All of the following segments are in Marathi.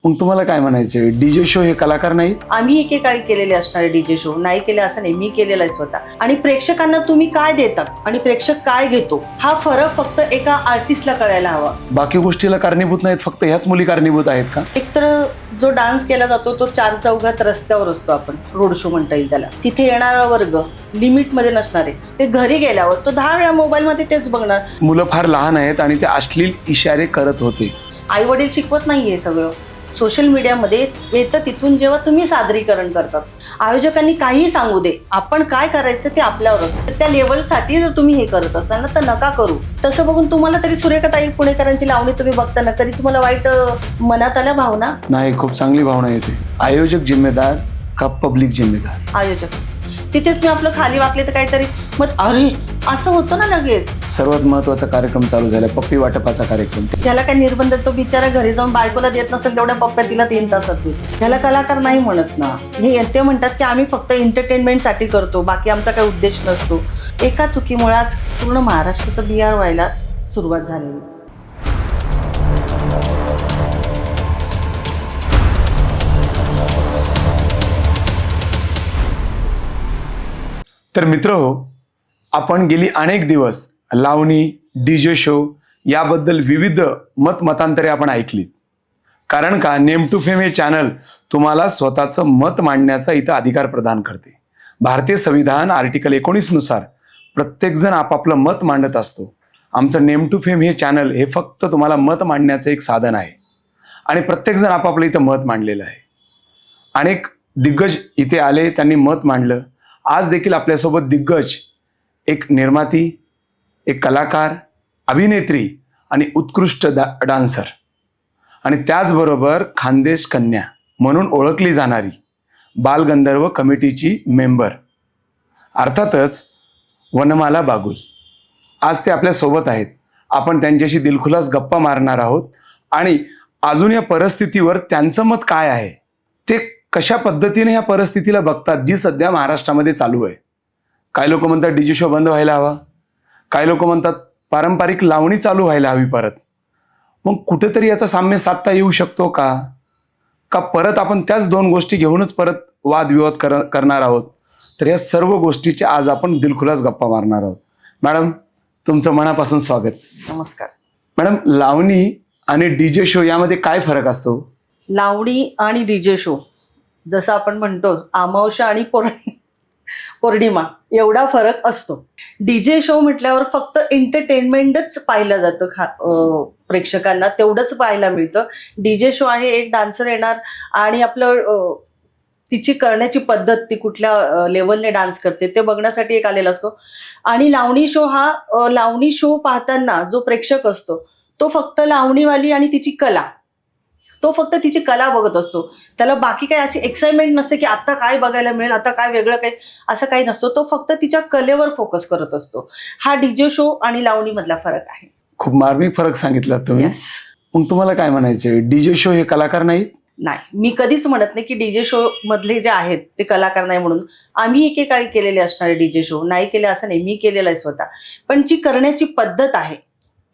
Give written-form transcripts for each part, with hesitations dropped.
मग तुम्हाला काय म्हणायचंय, डीजे शो हे कलाकार नाहीत? आम्ही एकेकाळी केलेले असणारे डीजे शो नाही केले असं नाही, मी केलेला आहे स्वतः. आणि प्रेक्षकांना तुम्ही काय देतात आणि प्रेक्षक काय घेतो हा फरक फक्त एका आर्टिस्टला कळायला हवा. बाकी गोष्टीला कारणीभूत नाहीत, फक्त ह्याच मुली कारणीभूत आहेत का? एकतर जो डान्स केला जातो तो चार चौघात रस्त्यावर असतो, आपण रोड शो म्हणता येईल त्याला. तिथे येणारा वर्ग लिमिट मध्ये नसणारे ते घरी गेल्यावर तो 10 वेळा मोबाईल मध्ये तेच बघणार. मुलं फार लहान आहेत आणि ते अश्लील इशारे करत होते. आई वडील शिकवत नाहीये सगळं, सोशल मीडियामध्ये येतं तिथून जेव्हा तुम्ही सादरीकरण करतात. आयोजकांनी काहीही सांगू दे, आपण काय करायचं ते आपल्यावर असतं. त्या लेवलसाठी जर तुम्ही हे करत असाल ना तर नका करू. तसं बघून तुम्हाला तरी सुरेखाताई पुणेकरांची लावणी तुम्ही बघताना कधी तुम्हाला वाईट मनात आल्या भावना? नाही, खूप चांगली भावना येते. आयोजक जिम्मेदार का पब्लिक जिम्मेदार? आयोजक. तिथेच मी आपलं खाली वाकले तर काहीतरी मग अरे असं होतं ना लगेच. सर्वात महत्वाचा कार्यक्रम चालू झाला, पप्पी वाटपाचा कार्यक्रम. त्याला काय निर्बंध, तो बिचारा घरी जाऊन बायकोला देत नसेल तेवढ्या पप्प्या तिला 3 तासात देत. त्याला कलाकार नाही म्हणत ना. हे ते म्हणतात की आम्ही फक्त एंटरटेनमेंटसाठी करतो, बाकी आमचा काही उद्देश नसतो. एका चुकीमुळे आज पूर्ण महाराष्ट्राचं बिहार व्हायला सुरुवात झालेली. तर मित्रहो, आपण गेली अनेक दिवस लावणी, डीजे शो याबद्दल विविध मतांतरे आपण ऐकलीत. कारण का, नेम टू फेम हे चॅनल तुम्हाला स्वतःचं मत मांडण्याचा इथं अधिकार प्रदान करते. भारतीय संविधान आर्टिकल 19 नुसार प्रत्येकजण आपापलं मत मांडत असतो. आमचं नेम टू फेम हे चॅनल हे फक्त तुम्हाला मत मांडण्याचं एक साधन आहे आणि प्रत्येकजण आपापलं इथं मत मांडलेलं आहे. अनेक दिग्गज इथे आले, त्यांनी मत मांडलं. आज देखील आपल्यासोबत दिग्गज एक निर्माती, एक कलाकार, अभिनेत्री आणि उत्कृष्ट डान्सर आणि त्याचबरोबर खानदेश कन्या म्हणून ओळखली जाणारी बालगंधर्व कमिटीची मेंबर अर्थातच वनमाला बागुल, आज ते आपल्यासोबत आहेत. आपण त्यांच्याशी दिलखुलास गप्पा मारणार आहोत आणि अजून या परिस्थितीवर त्यांचं मत काय आहे, ते कशा पद्धतीने या परिस्थितीला बघतात जी सध्या महाराष्ट्रामध्ये चालू आहे. काही लोक म्हणतात डीजे शो बंद व्हायला हवा, काही लोक म्हणतात पारंपरिक लावणी चालू व्हायला हवी परत. मग कुठेतरी याचा साम्य साधता येऊ शकतो का परत आपण त्याच 2 गोष्टी घेऊनच परत वादविवाद करणार आहोत? तर या सर्व गोष्टीचे आज आपण दिलखुलास गप्पा मारणार आहोत. मॅडम, तुमचं मनापासून स्वागत. नमस्कार. मॅडम, लावणी आणि डीजे शो यामध्ये काय फरक असतो? लावणी आणि डीजे शो जसं आपण म्हणतो अमावस्या आणि पौर्णिमा एवढा फरक असतो. डीजे शो म्हटल्यावर फक्त एंटरटेनमेंटच पाहिलं जातं, प्रेक्षकांना तेवढंच पाहायला मिळतं. डीजे शो आहे, एक डान्सर येणार आणि आपलं तिची करण्याची पद्धत, ती कुठल्या लेवलने डान्स करते ते बघण्यासाठी एक आलेला असतो. आणि लावणी शो हा लावणी शो पाहताना जो प्रेक्षक असतो तो फक्त लावणीवाली आणि तिची कला, तो फक्त तिची कला बघत असतो. त्याला बाकी काही अशी एक्साइटमेंट नसते की आता काय बघायला मिळेल, आता काय वेगळं काही, असं काही नसतो. तो फक्त तिच्या कलेवर फोकस करत असतो. हा डीजे शो आणि लावणी मधला फरक आहे. खूप मार्मिक फरक सांगितला तुम्ही. येस. मग तुम्हाला काय म्हणायचंय, डीजे शो हे कलाकार नाहीत? नाही, मी कधीच म्हणत नाही की डीजे शो मधले जे आहेत ते कलाकार नाही म्हणून. आम्ही एकेकाळी केलेले असणारे डीजे शो नाही केले असं नाही, मी केलेला आहे स्वतः. पण जी करण्याची पद्धत आहे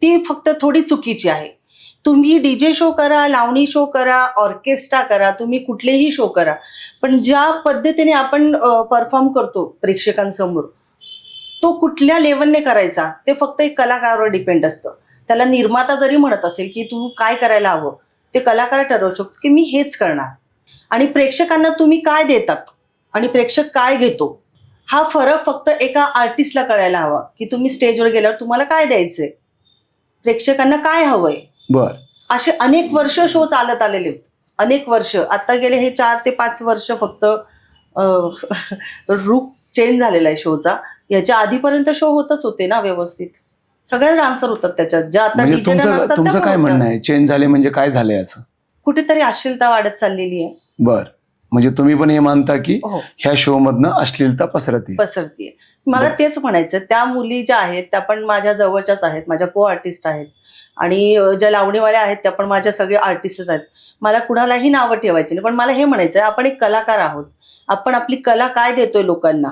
ती फक्त थोडी चुकीची आहे. तुम्ही डीजे शो करा, लावणी शो करा, ऑर्केस्ट्रा करा, तुम्ही कुठलेही शो करा, पण ज्या पद्धतीने आपण परफॉर्म करतो प्रेक्षकांसमोर तो कुठल्या लेवलने करायचा ते फक्त एक कलाकारावर डिपेंड असतं. त्याला निर्माता जरी म्हणत असेल की तू काय करायला हवं, ते कलाकार ठरवू शकतो की मी हेच करणार. आणि प्रेक्षकांना तुम्ही काय देतात आणि प्रेक्षक काय घेतो हा फरक फक्त एका आर्टिस्टला कळायला हवा की तुम्ही स्टेजवर गेल्यावर तुम्हाला काय द्यायचंय, प्रेक्षकांना काय हवंय. बर. असे अनेक वर्ष शो चालत आलेले आहेत, अनेक वर्ष. आता गेले हे 4 ते 5 वर्ष फक्त रूप चेंज झालेला आहे शोचा. याच्या आधीपर्यंत शो होतच होते ना व्यवस्थित, सगळे डान्सर होतात त्याच्यात. ज्या आता म्हणजे DJ ला नसतात तुमचं त्या काय पण म्हणणं होत्या. आहे, चेंज झाले म्हणजे काय झालंय असं? कुठेतरी अश्लीलता वाढत चाललेली आहे. बर. म्हणजे तुम्ही पण हे मानता की हो, ह्या शो मधनं अश्लीलता पसरते? पसरतीये. मला तेच म्हणायचं, त्या मुली ज्या आहेत त्या पण माझ्या जवळच्याच आहेत, माझ्या को आर्टिस्ट आहेत. आणि ज्या लावणीवाल्या आहेत त्या पण माझ्या सगळे आर्टिस्टच आहेत. मला कुणालाही नावं ठेवायची नाही, पण मला हे म्हणायचं आहे आपण एक कलाकार आहोत. आपण आपली कला काय देतोय लोकांना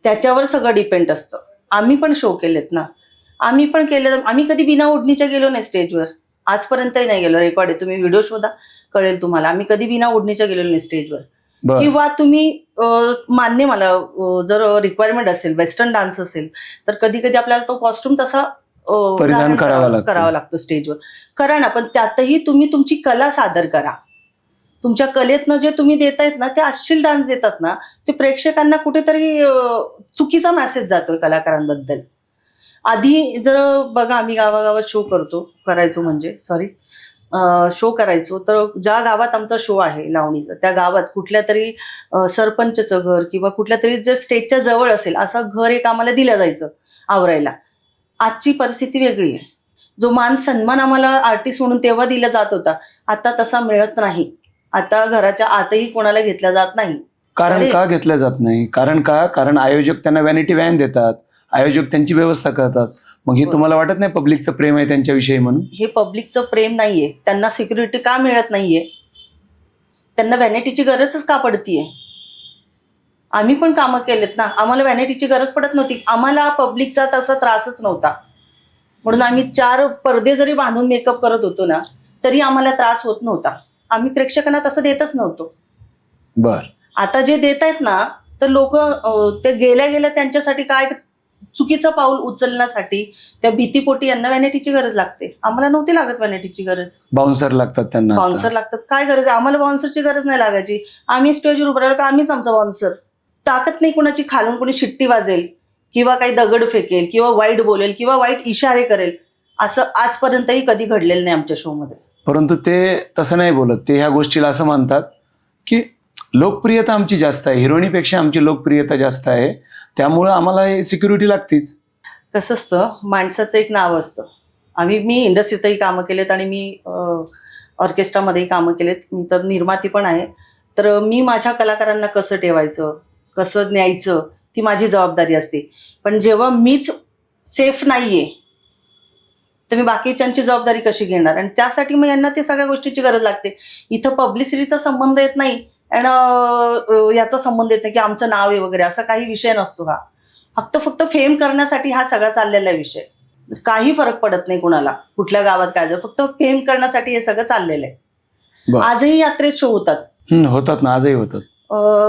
त्याच्यावर सगळं डिपेंड असतं. आम्ही पण शो केलेत ना, आम्ही पण केलं. आम्ही कधी बिना ओढणीच्या गेलो नाही स्टेजवर, आजपर्यंतही नाही गेलो. रेकॉर्ड आहे, तुम्ही व्हिडिओ शोधा, कळेल तुम्हाला. आम्ही कधी बिना ओढणीच्या गेलेलो नाही स्टेजवर. बर. किंवा तुम्ही मान्य मला जर रिक्वायरमेंट असेल, वेस्टर्न डान्स असेल, तर कधी कधी आपल्याला तो कॉस्ट्युम तसा परिधान धारण करावा करावा लागतो स्टेजवर. करा ना, पण त्यातही तुम्ही तुमची कला सादर करा. तुमच्या कलेतनं जे तुम्ही देतायत ना, ते अश्लील डान्स देतात ना, ते प्रेक्षकांना कुठेतरी चुकीचा मेसेज जातोय कलाकारांबद्दल. आधी जर बघा, आम्ही गावागावात शो करायचो म्हणजे शो करायचो, तर ज्या गावात आमचा शो आहे लावणीचा, त्या गावात कुठल्या तरी सरपंचचं घर किंवा कुठल्या तरी जे स्टेजच्या जवळ असेल असं घर एक आम्हाला दिलं जायचं आवरायला. आजची परिस्थिती वेगळी आहे. जो मान सन्मान आम्हाला आर्टिस्ट म्हणून तेव्हा दिला जात होता, आता तसा मिळत नाही. आता घराच्या आतही कोणाला घेतला जात नाही. कारण का घेतलं जात नाही? कारण आयोजक त्यांना व्हॅनिटी व्हॅन देतात, आयोजक त्यांची व्यवस्था करतात. मग हे तुम्हाला वाटत नाही पब्लिकचं प्रेम आहे त्यांच्याविषयी म्हणून? हे पब्लिकचं प्रेम नाहीये. त्यांना सिक्युरिटी का मिळत नाहीये? त्यांना व्हॅनिटीची गरजच का पडतीये? आम्ही पण कामं केलेत ना, आम्हाला व्हॅनिटीची गरज पडत नव्हती. आम्हाला पब्लिकचा तसा त्रासच नव्हता, म्हणून आम्ही 4 पडदे जरी बांधून मेकअप करत होतो ना, तरी आम्हाला त्रास होत नव्हता. आम्ही प्रेक्षकांना तसं देतच नव्हतो. बर. आता जे देत आहेत ना, तर लोक ते गेल्या त्यांच्यासाठी काय चुकीचं पाऊल उचलण्यासाठी त्या भीतीपोटी यांना व्हॅनिटीची गरज लागते. आम्हाला नव्हती लागत व्हॅनिटीची गरज. बाउन्सर लागतात त्यांना. बाउन्सर लागतात. काय गरज आहे? आम्हाला बाउन्सरची गरज नाही लागायची. आम्ही स्टेजवर उभं राहिलो का आम्हीच आमचा बाउन्सर. ताकद नाही कुणाची खालून कोणी शिट्टी वाजेल किंवा काही दगड फेकेल किंवा वाईट बोलेल किंवा वाईट इशारे करेल, असं आजपर्यंतही कधी घडलेलं नाही आमच्या शो मध्ये. परंतु ते तसं नाही बोलत. ते ह्या गोष्टीला असं मानतात की लोकप्रियता आमची जास्त आहे, हिरोईनीपेक्षा आमची लोकप्रियता जास्त आहे, त्यामुळं आम्हाला सिक्युरिटी लागतीच. कसं असतं, माणसाचं एक नाव असतं. मी इंडस्ट्रीतही कामं केलेत आणि मी ऑर्केस्ट्रामध्येही कामं केलेत. मी तर निर्माती पण आहे. तर मी माझ्या कलाकारांना कसं ठेवायचं, कसं न्यायचं, ती माझी जबाबदारी असते. पण जेव्हा मीच सेफ नाहीये, तर मी बाकीच्यांची जबाबदारी कशी घेणार? आणि त्यासाठी मग यांना ते सगळ्या गोष्टीची गरज लागते. इथं पब्लिसिटीचा संबंध येत नाही आणि याचा संबंध येत नाही की आमचं नाव आहे वगैरे, असा काही विषय नसतो. हा फक्त फेम करण्यासाठी हा सगळा चाललेला विषय. काही फरक पडत नाही कुणाला, कुठल्या गावात काय झालं, फक्त फेम करण्यासाठी हे सगळं चाललेलं आहे. आजही यात्रेत शो होतात. होतात ना, आजही होतात.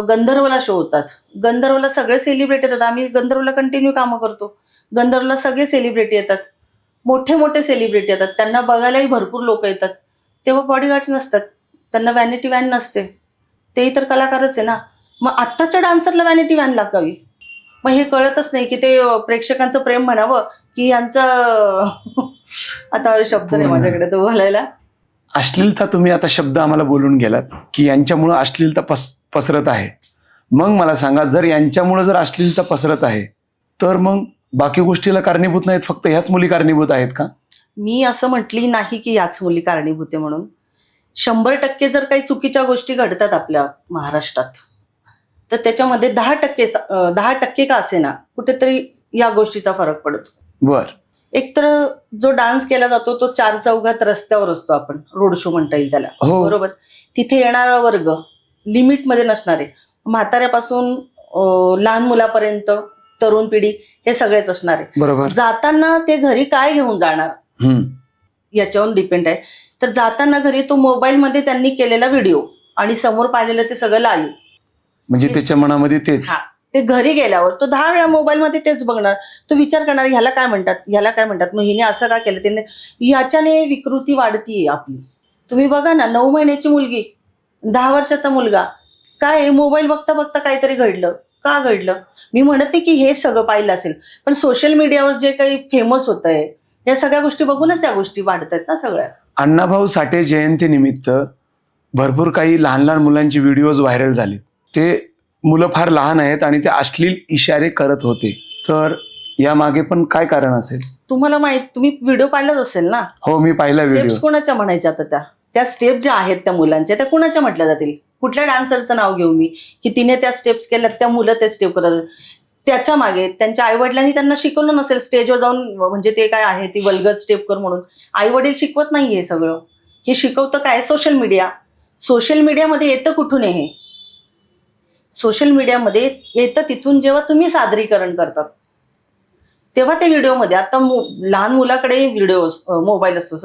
गंधर्वला शो होतात. गंधर्वला सगळे सेलिब्रिटी येतात. आम्ही गंधर्वला कंटिन्यू कामं करतो. गंधर्वला सगळे सेलिब्रिटी येतात, मोठे मोठे सेलिब्रिटी येतात. त्यांना बघायलाही भरपूर लोक येतात. तेव्हा बॉडीगार्ड नसतात, त्यांना व्हॅनिटी व्हॅन नसते. तेही तर कलाकारच आहे ना. मग आत्ताच्या डान्सरला व्हॅनिटी व्हॅन लागावी? मग हे कळतच नाही की ते प्रेक्षकांचं प्रेम म्हणावं की यांचं आता शब्द नाही माझ्याकडे तो बोलायला. अश्लीलता, तुम्ही आता शब्द आम्हाला बोलून गेलात की यांच्यामुळं अश्लीलता पसरत आहे. मग मला सांगा, जर यांच्यामुळं जर अश्लीलता पसरत आहे, तर मग बाकी गोष्टीला कारणीभूत नाहीत, फक्त ह्याच मुली कारणीभूत आहेत का? मी असं म्हटली नाही की याच मुली कारणीभूत आहे म्हणून. 100% जर काही चुकीच्या गोष्टी घडतात आपल्या महाराष्ट्रात, तर त्याच्यामध्ये 10% का असे ना कुठेतरी या गोष्टीचा फरक पडतो. बर. एकतर जो डान्स केला जातो तो 4 चौघात रस्त्यावर असतो, आपण रोड शो म्हणता येईल त्याला, बरोबर. तिथे येणारा वर्ग लिमिटमध्ये नसणारे, म्हाताऱ्यापासून लहान मुलापर्यंत, तरुण पिढी, हे सगळेच असणारे. बरोबर. जाताना ते घरी काय घेऊन जाणार याच्यावर डिपेंड आहे. तर जाताना घरी तो मोबाईलमध्ये त्यांनी केलेला व्हिडिओ आणि समोर पाहिलेलं ते सगळं लाईव्ह, म्हणजे त्याच्या मनामध्ये तेच. ते घरी गेल्यावर तो 10 वेळा मोबाईलमध्ये तेच बघणार. तो विचार करणार, ह्याला काय म्हणतात, ह्याला काय म्हणतात, मग हिने असं का केलं, त्याने. ह्याच्याने विकृती वाढतीये आपली. तुम्ही बघा ना, 9 महिन्याची मुलगी, 10 वर्षाचा मुलगा, काय मोबाईल बघता बघता काहीतरी घडलं. का घडलं? मी म्हणत नाही की हे सगळं पाहिलं असेल, पण सोशल मीडियावर जे काही फेमस होत आहे, या सगळ्या गोष्टी बघूनच या गोष्टी वाढत आहेत ना सगळ्या. अण्णाभाऊ साठे जयंतीनिमित्त भरपूर काही लहान लहान मुलांची व्हिडिओज व्हायरल झाले. ते मुलं फार लहान आहेत आणि ते अश्लील इशारे करत होते. तर यामागे पण काय कारण असेल? तुम्हाला तुम्ही व्हिडिओ पाहिलाच असेल ना? हो, मी पाहिला व्हिडिओ. स्टेप्स कोणाच्या म्हणायच्या आता? त्या स्टेप ज्या आहेत त्या मुलांच्या, त्या कोणाच्या म्हटल्या जातील? कुठल्या डान्सरचं नाव घेऊ मी की तिने त्या स्टेप्स केल्यात, त्या मुलं त्या स्टेप करत? त्याच्या मागे त्यांच्या आईवडिलांनी त्यांना शिकवलं नसेल स्टेजवर जाऊन, म्हणजे ते काय आहे ती वल्गर स्टेप कर म्हणून. आईवडील शिकवत नाहीये हे सगळं. हे शिकवतं काय? Social media. सोशल मीडियामध्ये येतं कुठून हे? सोशल मीडियामध्ये येतं तिथून, जेव्हा तुम्ही सादरीकरण करतात तेव्हा ते व्हिडिओमध्ये. आता लहान मुलाकडे मोबाईल असतो,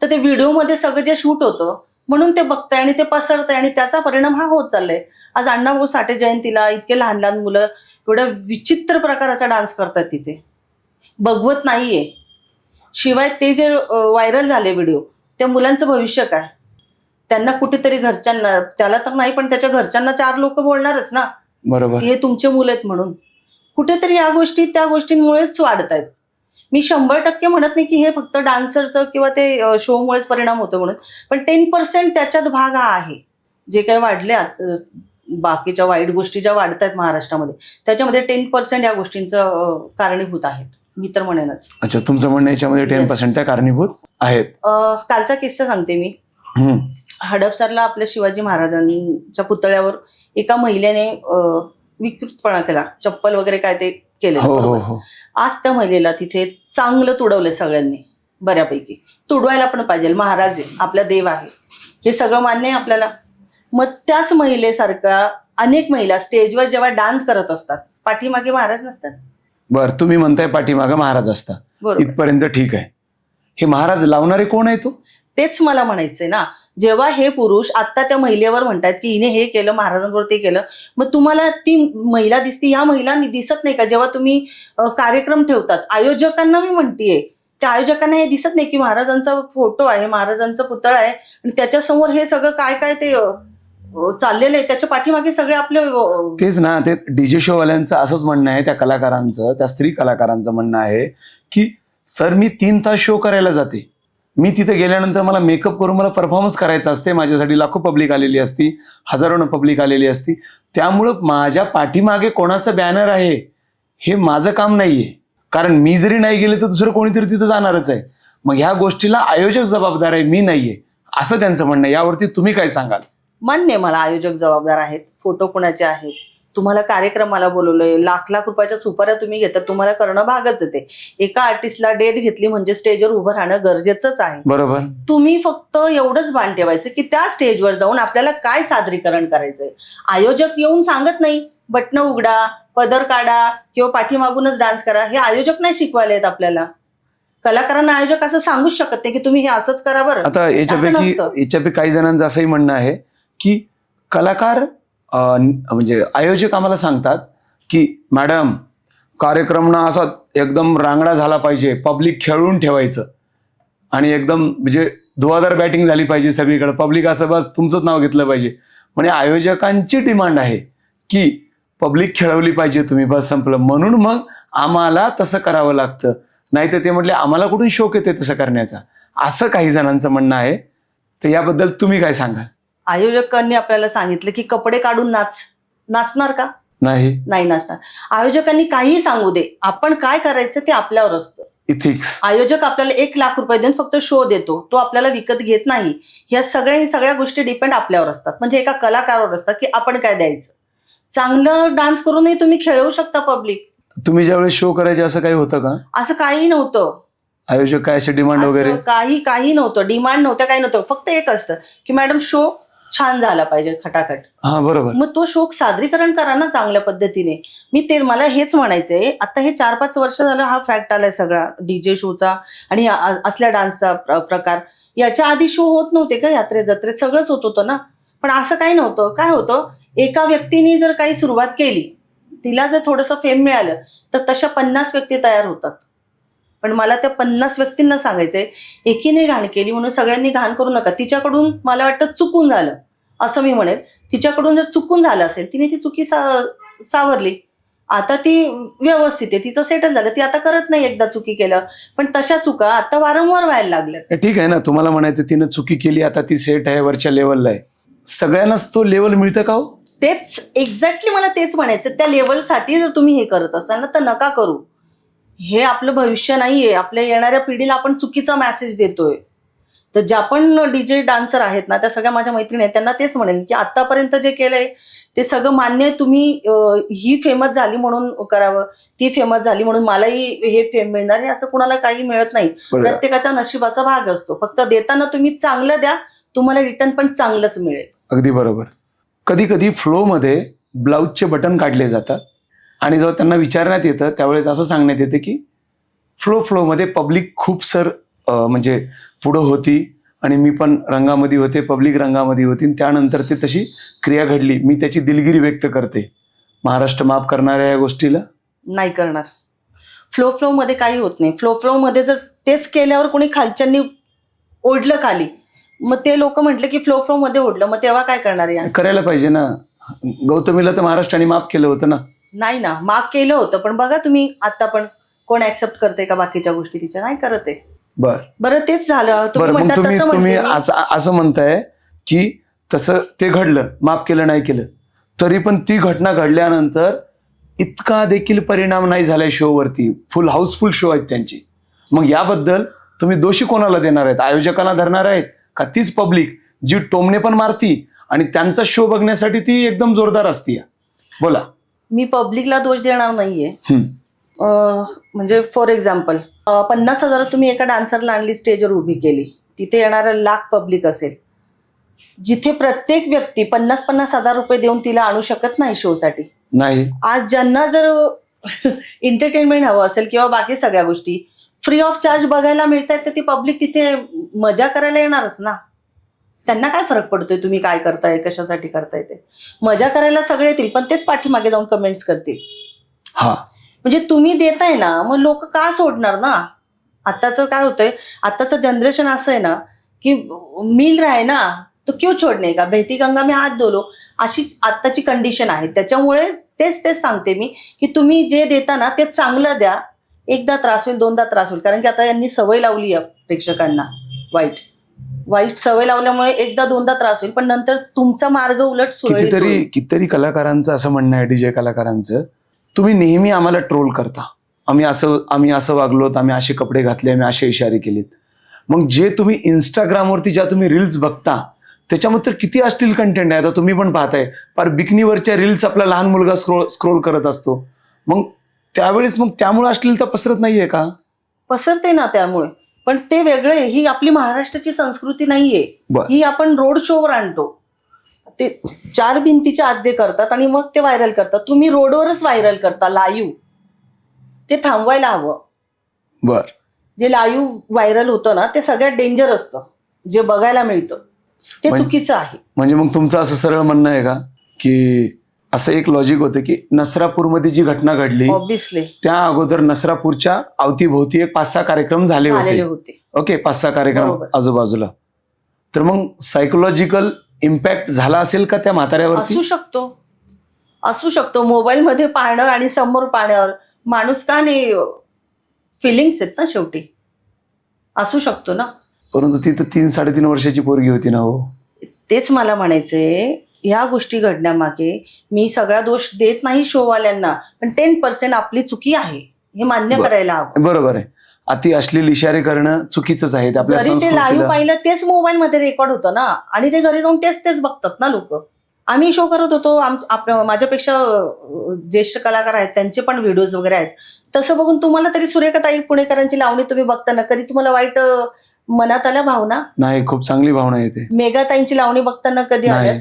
तर ते व्हिडिओमध्ये सगळं जे शूट होतं, म्हणून ते बघतंय आणि ते पसरतंय आणि त्याचा परिणाम हा होत चाललाय. आज अण्णाभाऊ साठे जयंतीला इतके लहान लहान मुलं एवढ्या विचित्र प्रकाराचा डान्स करतात तिथे, बघवत नाहीये. शिवाय ते जे व्हायरल झाले व्हिडिओ, त्या मुलांचं भविष्य काय? त्यांना कुठेतरी घरच्यांना, त्याला तर नाही पण त्याच्या घरच्यांना 4 लोक बोलणारच ना, बरोबर. हे तुमचे मुलं आहेत म्हणून. कुठेतरी या गोष्टी त्या गोष्टींमुळेच वाढत आहेत. मी 100% म्हणत नाही की हे फक्त डान्सरचं किंवा ते शोमुळेच परिणाम होतो म्हणून, पण 10% त्याच्यात भाग हा आहे. जे काही वाढल्या बाकीच्या वाईट गोष्टी ज्या वाढत आहेत महाराष्ट्रामध्ये, त्याच्यामध्ये 10% या गोष्टींचं कारणीभूत आहेत, मी तर म्हणेनच. अच्छा, तुमचं म्हणणं याच्यामध्ये 10% त्या कारणीभूत आहेत. कालचा किस्सा सांगते मी. हम्म. हडपसरला आपल्या शिवाजी महाराजांच्या पुतळ्यावर एका महिलेने विकृतपणा केला, चप्पल वगैरे काय ते केलं. हो हो हो. आज त्या महिलेला तिथे चांगलं तुडवलं सगळ्यांनी, बऱ्यापैकी. तुडवायला पण पाहिजे, महाराज आहे, आपला देव आहे, हे सगळं मान्य आहे आपल्याला. मग त्याच महिलेसारख्या अनेक महिला स्टेजवर जेव्हा डान्स करत असतात, पाठीमागे महाराज नसतात. बर, तुम्ही म्हणताय पाठीमागं महाराज असता, बरोबर. इथपर्यंत ठीक आहे. हे महाराज लावणारे कोण आहे तो? तेच मला म्हणायचंय ना. जेव्हा हे पुरुष आता त्या महिलेवर म्हणतात की हिने हे केलं, महाराजांवर ते केलं, मग तुम्हाला ती महिला दिसते, ह्या महिला दिसत नाही का? जेव्हा तुम्ही कार्यक्रम ठेवतात, आयोजकांना मी म्हणतेय, त्या आयोजकांना हे दिसत नाही की महाराजांचा फोटो आहे, महाराजांचा पुतळा आहे आणि त्याच्यासमोर हे सगळं काय काय ते चाललेलं आहे, त्याच्या पाठीमागे सगळे आपले तेच ना. ते डीजे शो वाल्यांचं असंच म्हणणं आहे, त्या कलाकारांचं, त्या स्त्री कलाकारांचं म्हणणं आहे की सर मी 3 तास शो करायला जाते, मी तिथे गेल्यानंतर मला मेकअप करून मला परफॉर्मन्स करायचा असते, माझ्यासाठी लाखो पब्लिक आलेली असती, हजारोनं पब्लिक आलेली असती, त्यामुळं माझ्या पाठीमागे कोणाचं बॅनर आहे हे माझं काम नाहीये, कारण मी जरी नाही गेले तर दुसरं कोणीतरी तिथं जाणारच आहे. मग ह्या गोष्टीला आयोजक जबाबदार आहे, मी नाहीये, असं त्यांचं म्हणणं आहे. यावरती तुम्ही काय सांगाल? मान्य, मला आयोजक जबाबदार आहेत, फोटो कुणाचे आहेत, तुम्हाला कार्यक्रमाला बोलवलंय, लाख लाख रुपयाच्या सुपाऱ्या तुम्ही घेतात, तुम्हाला करणं भागच येते. एका आर्टिस्टला डेट घेतली म्हणजे स्टेजवर उभं राहणं गरजेचंच आहे. बरोबर. तुम्ही फक्त एवढंच भान ठेवायचं की त्या स्टेजवर जाऊन आपल्याला काय सादरीकरण करायचंय. आयोजक येऊन सांगत नाही बटणं उघडा, पदर काढा किंवा पाठीमागूनच डान्स करा, हे आयोजक नाही शिकवायला आहेत आपल्याला. कलाकारांना आयोजक असं सांगूच शकत नाही की तुम्ही हे असंच करा बरं. आता याच्यापैकी काही जणांचं असंही म्हणणं आहे की कलाकार म्हणजे आयोजक आम्हाला सांगतात की मॅडम कार्यक्रम ना असा एकदम रांगडा झाला पाहिजे, पब्लिक खेळून ठेवायचं आणि एकदम म्हणजे धुवाधार बॅटिंग झाली पाहिजे सगळीकडे, पब्लिक असं बस तुमचंच नाव घेतलं पाहिजे. म्हणजे आयोजकांची डिमांड आहे की पब्लिक खेळवली पाहिजे, तुम्ही बस संपलं. म्हणून मग आम्हाला तसं करावं लागतं, नाही तर ते म्हटले आम्हाला कुठून शौक येते तसं करण्याचा, असं काही जणांचं म्हणणं आहे. तर याबद्दल तुम्ही काय सांगाल? आयोजकांनी आपल्याला सांगितलं की कपडे काढून नाचणार का? नाही नाचणार. आयोजकांनी काहीही सांगू दे, आपण काय करायचं ते आपल्यावर असतं. इथिक्स. आयोजक आपल्याला 1 लाख रुपये देऊन फक्त शो देतो, तो आपल्याला विकत घेत नाही. ह्या सगळ्या गोष्टी डिपेंड आपल्यावर असतात, म्हणजे एका कलाकारावर असतात की आपण काय द्यायचं. चांगलं डान्स करूनही तुम्ही खेळवू शकता पब्लिक. तुम्ही ज्यावेळेस शो करायचे असं काही होतं का? असं काही नव्हतं. आयोजक काय असे डिमांड वगैरे? काही नव्हतं, डिमांड नव्हतं, काही नव्हतं. फक्त एक असतं की मॅडम शो छान झाला पाहिजे, खटाखट. हा बरोबर. मग तो शो सादरीकरण करा ना चांगल्या पद्धतीने. मला हेच म्हणायचंय. आता हे 4-5 वर्ष झालं हा फॅक्ट आलाय सगळा डीजे शोचा आणि असल्या डान्सचा प्रकार. याच्या आधी शो होत नव्हते का? यात्रे जत्रेत सगळंच होत होतं ना. पण असं काही नव्हतं. काय होतं, एका व्यक्तीने जर काही सुरुवात केली, तिला जर थोडंसं फेम मिळालं तर तशा 50 व्यक्ती तयार होतात. पण मला त्या 50 व्यक्तींना सांगायचंय, एकीने घाण केली म्हणून सगळ्यांनी घाण करू नका. तिच्याकडून मला वाटतं चुकून झालं असं मी म्हणेल. तिच्याकडून जर चुकून झालं असेल, तिने ती चुकी सावरली, आता ती व्यवस्थित आहे, तिचं सेटल झालं, ती आता करत नाही एकदा चुकी केलं. पण तशा चुका आता वारंवार व्हायला लागल्यात. ठीक आहे ना, तुम्हाला म्हणायचं तिनं चुकी केली, आता ती सेट आहे, वरच्या लेवलला आहे. सगळ्यांनाच तो लेवल मिळतं का हो? तेच एक्झॅक्टली मला तेच म्हणायचं. त्या लेवलसाठी जर तुम्ही हे करत असाल ना तर नका करू. हे आपलं भविष्य नाहीये. आपल्या येणाऱ्या पिढीला आपण चुकीचा मेसेज देतोय. तर ज्या पण डीजे डान्सर आहेत ना, त्या सगळ्या माझ्या मैत्रिणी आहेत, त्यांना तेच म्हणेल की आतापर्यंत जे केलंय ते सगळं मान्य आहे. तुम्ही ही फेमस झाली म्हणून करावं, ती फेमस झाली म्हणून मलाही हे फेम मिळणार, हे असं कुणाला काही मिळत नाही. प्रत्येकाच्या नशिबाचा भाग असतो. फक्त देताना तुम्ही चांगलं द्या, तुम्हाला रिटर्न पण चांगलंच मिळेल. अगदी बरोबर. कधी कधी फ्लोमध्ये ब्लाऊजचे बटन काढले जातात आणि जेव्हा त्यांना विचारण्यात येतं त्यावेळेस असं सांगण्यात येतं की फ्लोमध्ये पब्लिक खूप म्हणजे पुढं होती आणि मी पण रंगामध्ये होते, पब्लिक रंगामध्ये होती, आणि त्यानंतर ते तशी क्रिया घडली. मी त्याची दिलगिरी व्यक्त करते. महाराष्ट्र माफ करणाऱ्या या गोष्टीला नाही करणार. फ्लो मध्ये काही होत नाही. फ्लो मध्ये जर तेच केल्यावर कोणी खालच्यांनी ओढलं खाली, मग ते लोक म्हटले की फ्लो मध्ये ओढलं, मग तेव्हा काय करणार या? करायला पाहिजे ना. गौतमीला तर महाराष्ट्राने माफ केलं होतं ना. नाही ना, माफ केलं होतं, पण बघा तुम्ही आता पण कोण ऍक्सेप्ट करते का बाकीच्या गोष्टी तिच्या? नाही करत आहे. बरं तेच झालं. बरं, मग म्हणता तुम्ही तसं तुम्ही म्हणते मी. असं म्हणताय की तसं ते घडलं, माफ केलं नाही केलं, तरी पण ती घटना घडल्यानंतर इतका देखील परिणाम नाही झालाय शोवरती. फुल हाऊसफुल शो आहेत त्यांची. मग याबद्दल तुम्ही दोषी कोणाला देणार आहेत? आयोजकांना धरणार आहेत का तीच पब्लिक जी टोमणे पण मारती आणि त्यांचा शो बघण्यासाठी ती एकदम जोरदार असती? बोला. मी पब्लिकला दोष देणार नाहीये. हम्म. म्हणजे फॉर एक्झाम्पल 50,000 तुम्ही एका डान्सरला आणली, स्टेजवर उभी केली, तिथे येणारं लाख पब्लिक असेल, जिथे प्रत्येक व्यक्ती 50,000 रुपये देऊन तिला आणू शकत नाही शोसाठी. नाही. आज ज्यांना जर एंटरटेनमेंट हवं असेल किंवा बाकी सगळ्या गोष्टी फ्री ऑफ चार्ज बघायला मिळतात, तर ती पब्लिक तिथे मजा करायला येणारच ना. त्यांना काय फरक पडतोय तुम्ही काय करताय, कशासाठी करताय? ते मजा करायला सगळे येतील, पण तेच पाठीमागे जाऊन कमेंट्स करतील. हा, म्हणजे तुम्ही देताय ना, मग लोक का सोडणार ना? आत्ताचं काय होतंय, आत्ताचं जनरेशन असं आहे ना की मिल रहा है ना तो क्यों छोडणे का, बहती गंगा में हात धो लो, अशी आत्ताची कंडिशन आहे. त्याच्यामुळे तेच सांगते मी की तुम्ही जे देता ना ते चांगलं द्या. एकदा त्रास होईल, दोनदा त्रास होईल, कारण की आता यांनी सवय लावली आहे प्रेक्षकांना. वाईट सवय लावल्यामुळे एकदा दोनदा त्रास होईल, पण नंतर तुमचा मार्ग उलट सुरळीत होईल. कितीतरी कलाकारांचं असं म्हणणं आहे, डीजे कलाकारांचं, तुम्ही नेहमी आम्हाला ट्रोल करता. आम्ही असं वागलोत, आम्ही असे कपडे घातले, आम्ही असे इशारे केलेत. मग जे तुम्ही इंस्टाग्रामवरती ज्या तुम्ही रील्स बघता त्याच्यामध्ये किती अश्लील कंटेंट आहे. आता तुम्ही पण पाहताय, फार बिकनीवरच्या रील्स आपला लहान मुलगा स्क्रोल करत असतो. मग त्यावेळेस त्यामुळे अश्लीलता पसरत नाहीये का? पसरते ना त्यामुळे, पण ते वेगळं आहे. ही आपली महाराष्ट्राची संस्कृती नाहीये. ही आपण रोड शोवर आणतो. ते 4 भिंतीच्या आत जे करतात आणि मग ते व्हायरल करतात. तुम्ही रोडवरच व्हायरल करता लाईव्ह. ते थांबवायला हवं. बर. जे लाईव्ह व्हायरल होतं ना ते सगळ्यात डेंजर असतं. जे बघायला मिळतं ते चुकीचं आहे. म्हणजे मग तुमचं असं सरळ म्हणणं आहे का की असं एक लॉजिक होतं की नसरापूरमध्ये जी घटना घडली, ऑब्विसली त्या अगोदर नसरापूरच्या अवतीभोवती एक 5-6 कार्यक्रम झाले होते. ओके, 5-6 कार्यक्रम आजूबाजूला. तर मग सायकोलॉजिकल इम्पॅक्ट झाला असेल का त्या म्हाताऱ्यावरती? असू शकतो. मोबाईलमध्ये पाहणं आणि समोर पाहण्यावर माणूस का नाही, फिलिंग्स आहेत ना शेवटी. असू शकतो ना. परंतु ती तर 3-3.5 वर्षाची पोरगी होती ना. हो, तेच मला म्हणायचंय. ह्या गोष्टी घडण्यामागे मी सगळा दोष देत नाही शोवाल्यांना, पण 10% आपली चुकी आहे हे मान्य करायला हवं. बरोबर आहे. अति अश्लील इशारे करणं चुकीचंच आहे. जरी ते लाईव्ह पाहिलं तेच मोबाईल मध्ये रेकॉर्ड होतं ना, आणि ते घरी जाऊन तेच बघतात ना लोक. आम्ही शो करत होतो, माझ्यापेक्षा ज्येष्ठ कलाकार आहेत त्यांचे पण व्हिडिओज वगैरे आहेत. तसं बघून तुम्हाला तरी सुरेखाताई पुणेकरांची लावणी तुम्ही बघताना कधी तुम्हाला वाईट मनात आल्या भावना? नाही, खूप चांगली भावना येते. मेघाताईंची लावणी बघताना कधी आल्या?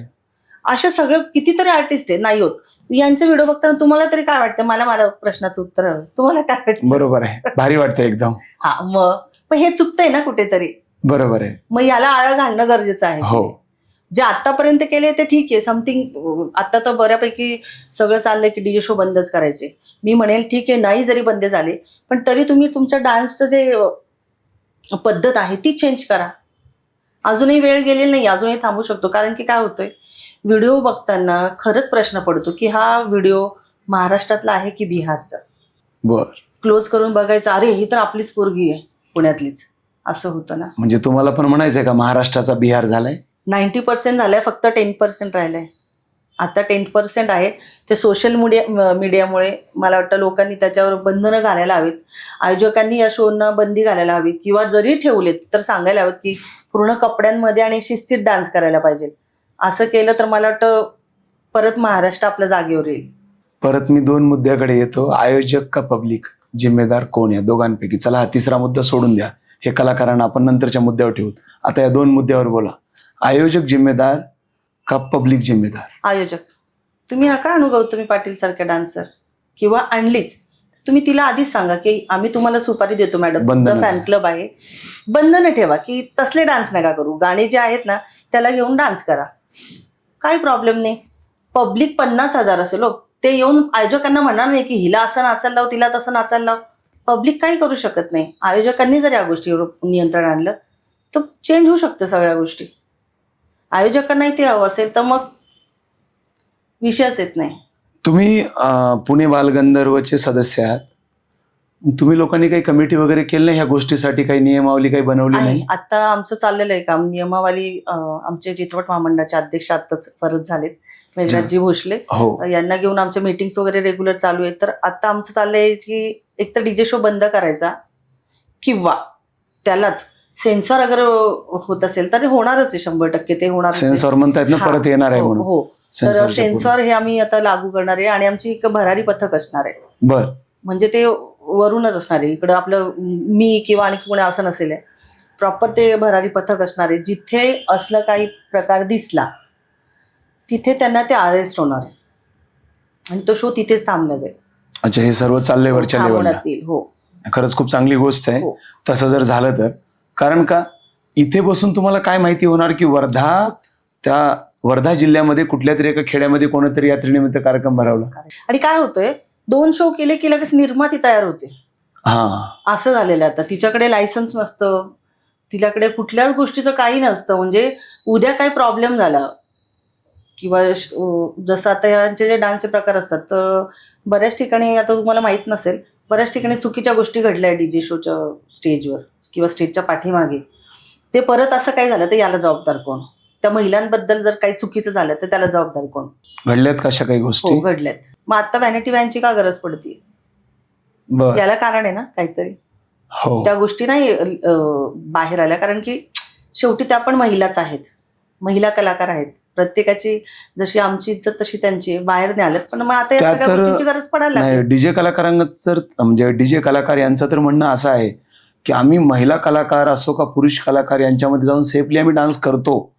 अशा सगळं कितीतरी आर्टिस्ट आहे, नाही होत. यांचे व्हिडिओ बघताना तुम्हाला तरी काय वाटतं? मला प्रश्नाचं उत्तर हवं. तुम्हाला काय वाटतं? बरोबर आहे, भारी वाटतं एकदम. हा, मग हे चुकतंय ना कुठेतरी. बरोबर आहे. मग याला आळा घालणं गरजेचं आहे. हो, जे आतापर्यंत केले ते ठीक आहे. समथिंग आता तर बऱ्यापैकी सगळं चाललंय की डीजे शो बंदच करायचे. मी म्हणेल ठीक आहे, नाही जरी बंद झाले पण तरी तुम्ही तुमच्या डान्सचं जे पद्धत आहे ती चेंज करा. अजूनही वेळ गेलेली नाही, अजूनही थांबू शकतो. कारण की काय होतंय, व्हिडिओ बघताना खरंच प्रश्न पडतो की हा व्हिडिओ महाराष्ट्रातला आहे की बिहारचा. बर. क्लोज करून बघायचं, अरे ही तर आपलीच पोरगी आहे, पुण्यातलीच, असं होतं ना. म्हणजे तुम्हाला पण म्हणायचंय का महाराष्ट्राचा बिहार झालाय? 90% झालाय, फक्त 10% राहिलंय. आता 10% आहे. ते सोशल मीडियामुळे मला वाटतं लोकांनी त्याच्यावर बंधनं घालायला हवीत. आयोजकांनी या शोना बंदी घालायला हवी, किंवा जरी ठेवलेत तर सांगायला हवेत की पूर्ण कपड्यांमध्ये आणि शिस्तीत डान्स करायला पाहिजे. असं केलं तर मला वाटतं परत महाराष्ट्र आपल्या जागेवर येईल. परत मी 2 मुद्द्याकडे येतो. आयोजक का पब्लिक, जिम्मेदार कोण या दोघांपैकी? चला, हा तिसरा मुद्दा सोडून द्या, हे कलाकारांना आपण नंतरच्या मुद्द्यावर ठेवू. आता या 2 मुद्द्यावर बोला. आयोजक जिम्मेदार का पब्लिक जिम्मेदार? आयोजक. तुम्ही नका आणू गौतमी पाटील सारख्या डान्सर, किंवा आणलीच तुम्ही तिला आधीच सांगा की आम्ही तुम्हाला सुपारी देतो मॅडम, बंधनं तुमचा फॅन क्लब आहे, बंधनं ठेवा की तसले डान्स नका करू, गाणे जे आहेत ना त्याला घेऊन डान्स करा, काही प्रॉब्लेम नाही. पब्लिक 50,000 असेल हो, ते येऊन आयोजकांना म्हणणार नाही की हिला असं नाचायला लाव, तिला तसं नाचायला लाव. पब्लिक काही करू शकत नाही. आयोजकांनी जर या गोष्टीवर नियंत्रण आणलं तर चेंज होऊ शकतं सगळ्या गोष्टी. आयोजकांनाही ते हवं असेल तर मग विषयच येत नाही. तुम्ही पुणे बालगंधर्वचे सदस्य आहात. तुम्ही लोकांनी काही कमिटी वगैरे केली नाही ह्या गोष्टीसाठी, काही नियमावली काही बनवली आहे नाही? आता आमचं चाललेलं आहे काम, नियमावली. आमचे चित्रपट महामंडळाचे अध्यक्ष आत्ताच परत झालेत, मेघराजजी भोसले, हो. यांना घेऊन आमचे मीटिंग्स वगैरे रेग्युलर चालू आहेत. तर आता आमचं चाललंय की एक तर डीजे शो बंद करायचा किंवा त्यालाच सेन्सॉर अगर होत असेल तर ते होणारच आहे, 100% ते होणार. सेन्सॉर म्हणतायत ना परत येणार आहे म्हणून. हो, तर सेन्सॉर हे आम्ही आता लागू करणार आहे आणि आमची एक भरारी पथक असणार आहे. बर. म्हणजे ते वरूनच असणार आहे, इकडं आपलं मी किंवा आणखी कोणी असं नसेल, प्रॉपर ते भरारी पथक असणार आहे. जिथे असलं काही प्रकार दिसला तिथे त्यांना ते अरेस्ट होणार आहे आणि तो शो तिथेच थांबला जाईल. अच्छा, हे सर्व चाललंय वरच्या लेवलला. थांबवण्यात येईल. हो, खरंच खूप चांगली गोष्ट आहे हो. तसं जर झालं तर. कारण का इथे बसून तुम्हाला काय माहिती होणार की वर्धा जिल्ह्यामध्ये कुठल्या तरी एका खेड्यामध्ये कोणतरी यात्रेनिमित्त कार्यक्रम भरवला. आणि काय होतंय, 2 शो केले की लगेच निर्माती तयार होते. हा, असं झालेलं आहे आता. तिच्याकडे लायसन्स नसतं, तिच्याकडे कुठल्याच गोष्टीचं काही नसतं. म्हणजे उद्या काही प्रॉब्लेम झाला किंवा जसं आता यांचे जे डान्सचे प्रकार असतात, तर बऱ्याच ठिकाणी, आता तुम्हाला माहित नसेल, बऱ्याच ठिकाणी चुकीच्या गोष्टी घडल्या डीजे शोच्या स्टेजवर किंवा स्टेजच्या पाठीमागे. ते परत असं काही झालं तर याला जबाबदार कोण? त्या महिलांबद्दल जर काही चुकीचं झालं तर त्याला जबाबदार कोण? घडल्यात कशा काही गोष्टी? हो, घडल्यात. मग आता व्हॅनिटी व्हॅनची का गरज पडते? बर. याला कारण आहे ना काहीतरी. हो, त्या गोष्टी नाही बाहेर आल्या, कारण की शेवटी त्या पण महिलाच आहेत, महिला कलाकार आहेत. प्रत्येकाची जशी आमची इज्जत तशी त्यांची बाहेर नाही आल्यात. पण मग आता या त्या सगळ्या तर- गोष्टींची गरज पडायला नाही, लागली. डीजे कलाकारांना तर म्हणजे डीजे कलाकार यांचं तर म्हणणं असं आहे की आम्ही महिला कलाकार असो का पुरुष कलाकार यांच्यामध्ये जाऊन सेफली आम्ही डान्स करतो,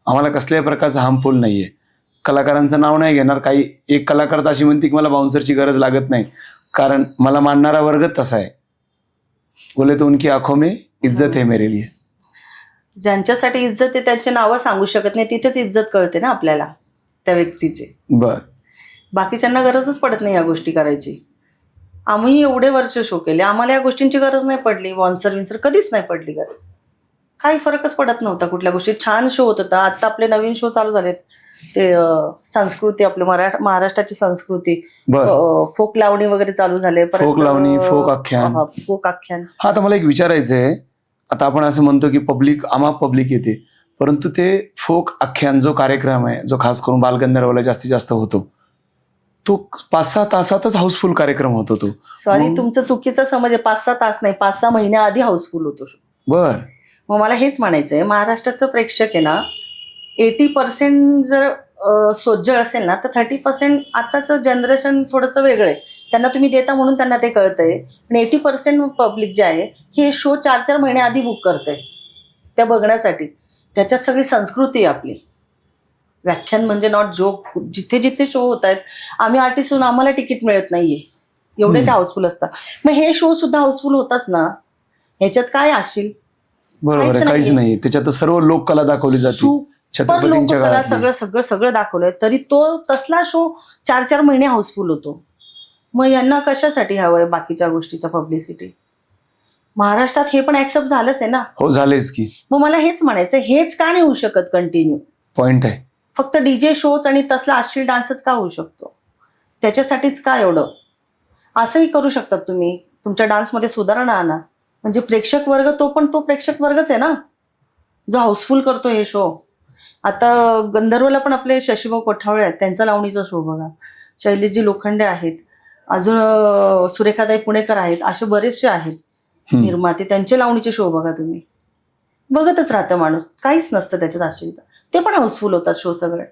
आम्हाला कसल्याही प्रकारचं हार्मफुल नाहीये. कलाकारांचं नाव नाही घेणार. काही एक कलाकार तर अशी म्हणते की मला बाउन्सरची गरज लागत नाही, कारण मला मानणारा वर्ग तसा आहे. बोले तो उनकी आंखों में इज्जत है मेरे लिए. ज्यांच्यासाठी इज्जत आहे त्यांची नावं सांगू शकत नाही, तिथेच इज्जत कळते ना आपल्याला त्या व्यक्तीची. बर. बाकीच्यांना गरजच पडत नाही या गोष्टी करायची. आम्ही एवढे वर्ष शो केले, आम्हाला या गोष्टींची गरज नाही पडली. वॉन्सर कधीच नाही पडली गरज. काही फरकच पडत नव्हता कुठल्या गोष्टी. छान शो होत होता. आता आपले नवीन शो चालू झालेत, ते संस्कृती, आपले महाराष्ट्राची संस्कृती, बर. फोक लावणी वगैरे चालू झाले. फोक लावणी, फोक आख्यान. फोक आख्यान. हा, तर मला एक विचारायचं आहे. आता आपण असं म्हणतो की अमाप पब्लिक येते, परंतु ते फोक आख्यान जो कार्यक्रम आहे, जो खास करून बालगंधर्वला जास्तीत जास्त होतो, तो 5-6 तासातच हाऊसफुल कार्यक्रम होतो तो. सॉरी, तुमचं चुकीचा समज आहे. 5-6 तास नाही, 5-6 महिन्याआधी हाऊसफुल होतो शो. बर. मग मला हेच म्हणायचंय, महाराष्ट्राचं प्रेक्षक आहे ना, 80% जर सोज्जळ असेल ना, तर 30% आताचं जनरेशन थोडंसं वेगळं आहे. त्यांना तुम्ही देता म्हणून त्यांना ते कळतंय. पण 80% पब्लिक जे आहे हे शो 4-4 महिने आधी बुक करतंय त्या बघण्यासाठी. त्याच्यात सगळी संस्कृती आहे आपली. व्याख्यान म्हणजे नॉट जोक. जिथे जिथे शो होत आहेत, आम्ही आर्टिस्ट होऊन आम्हाला तिकीट मिळत नाहीये, एवढे ते हाऊसफुल असतात. मग हे शो सुद्धा हाऊसफुल होताच ना, ह्याच्यात काय असशील? बरोबर आहे, काहीच नाही. त्याच्यात सर्व लोककला दाखवली जाते. छत्रपतींच्या लोककला काळातली. सगळं सगळं सगळं दाखवलंय, तरी तो तसला शो 4-4 महिने हाऊसफुल होतो. मग यांना कशासाठी हवंय बाकीच्या गोष्टीच्या पब्लिसिटी? महाराष्ट्रात हे पण ऍक्सेप्ट झालंच आहे ना. हो, झालेच की. मग मला हेच म्हणायचं, हेच का नाही होऊ शकत कंटिन्यू? पॉइंट आहे. फक्त डीजे शोच आणि तसला अश्लील डान्सच का होऊ शकतो? त्याच्यासाठीच का एवढं? असंही करू शकतात तुम्ही, तुमच्या डान्समध्ये सुधारणा आणा. म्हणजे प्रेक्षक वर्ग तो प्रेक्षक वर्गच आहे ना, जो हाऊसफुल करतो हे शो. आता गंधर्वला पण आपले शशीभाऊ कोठावळे आहेत, त्यांचा लावणीचा शो बघा. शैलेशजी लोखंडे आहेत, अजून सुरेखाताई पुणेकर आहेत, असे बरेचसे आहेत निर्माते. त्यांचे लावणीचे शो बघा तुम्ही. बघतच राहतं माणूस, काहीच नसतं त्याच्यात अश्लीलता. ते पण हाऊसफुल होतात शो सगळे.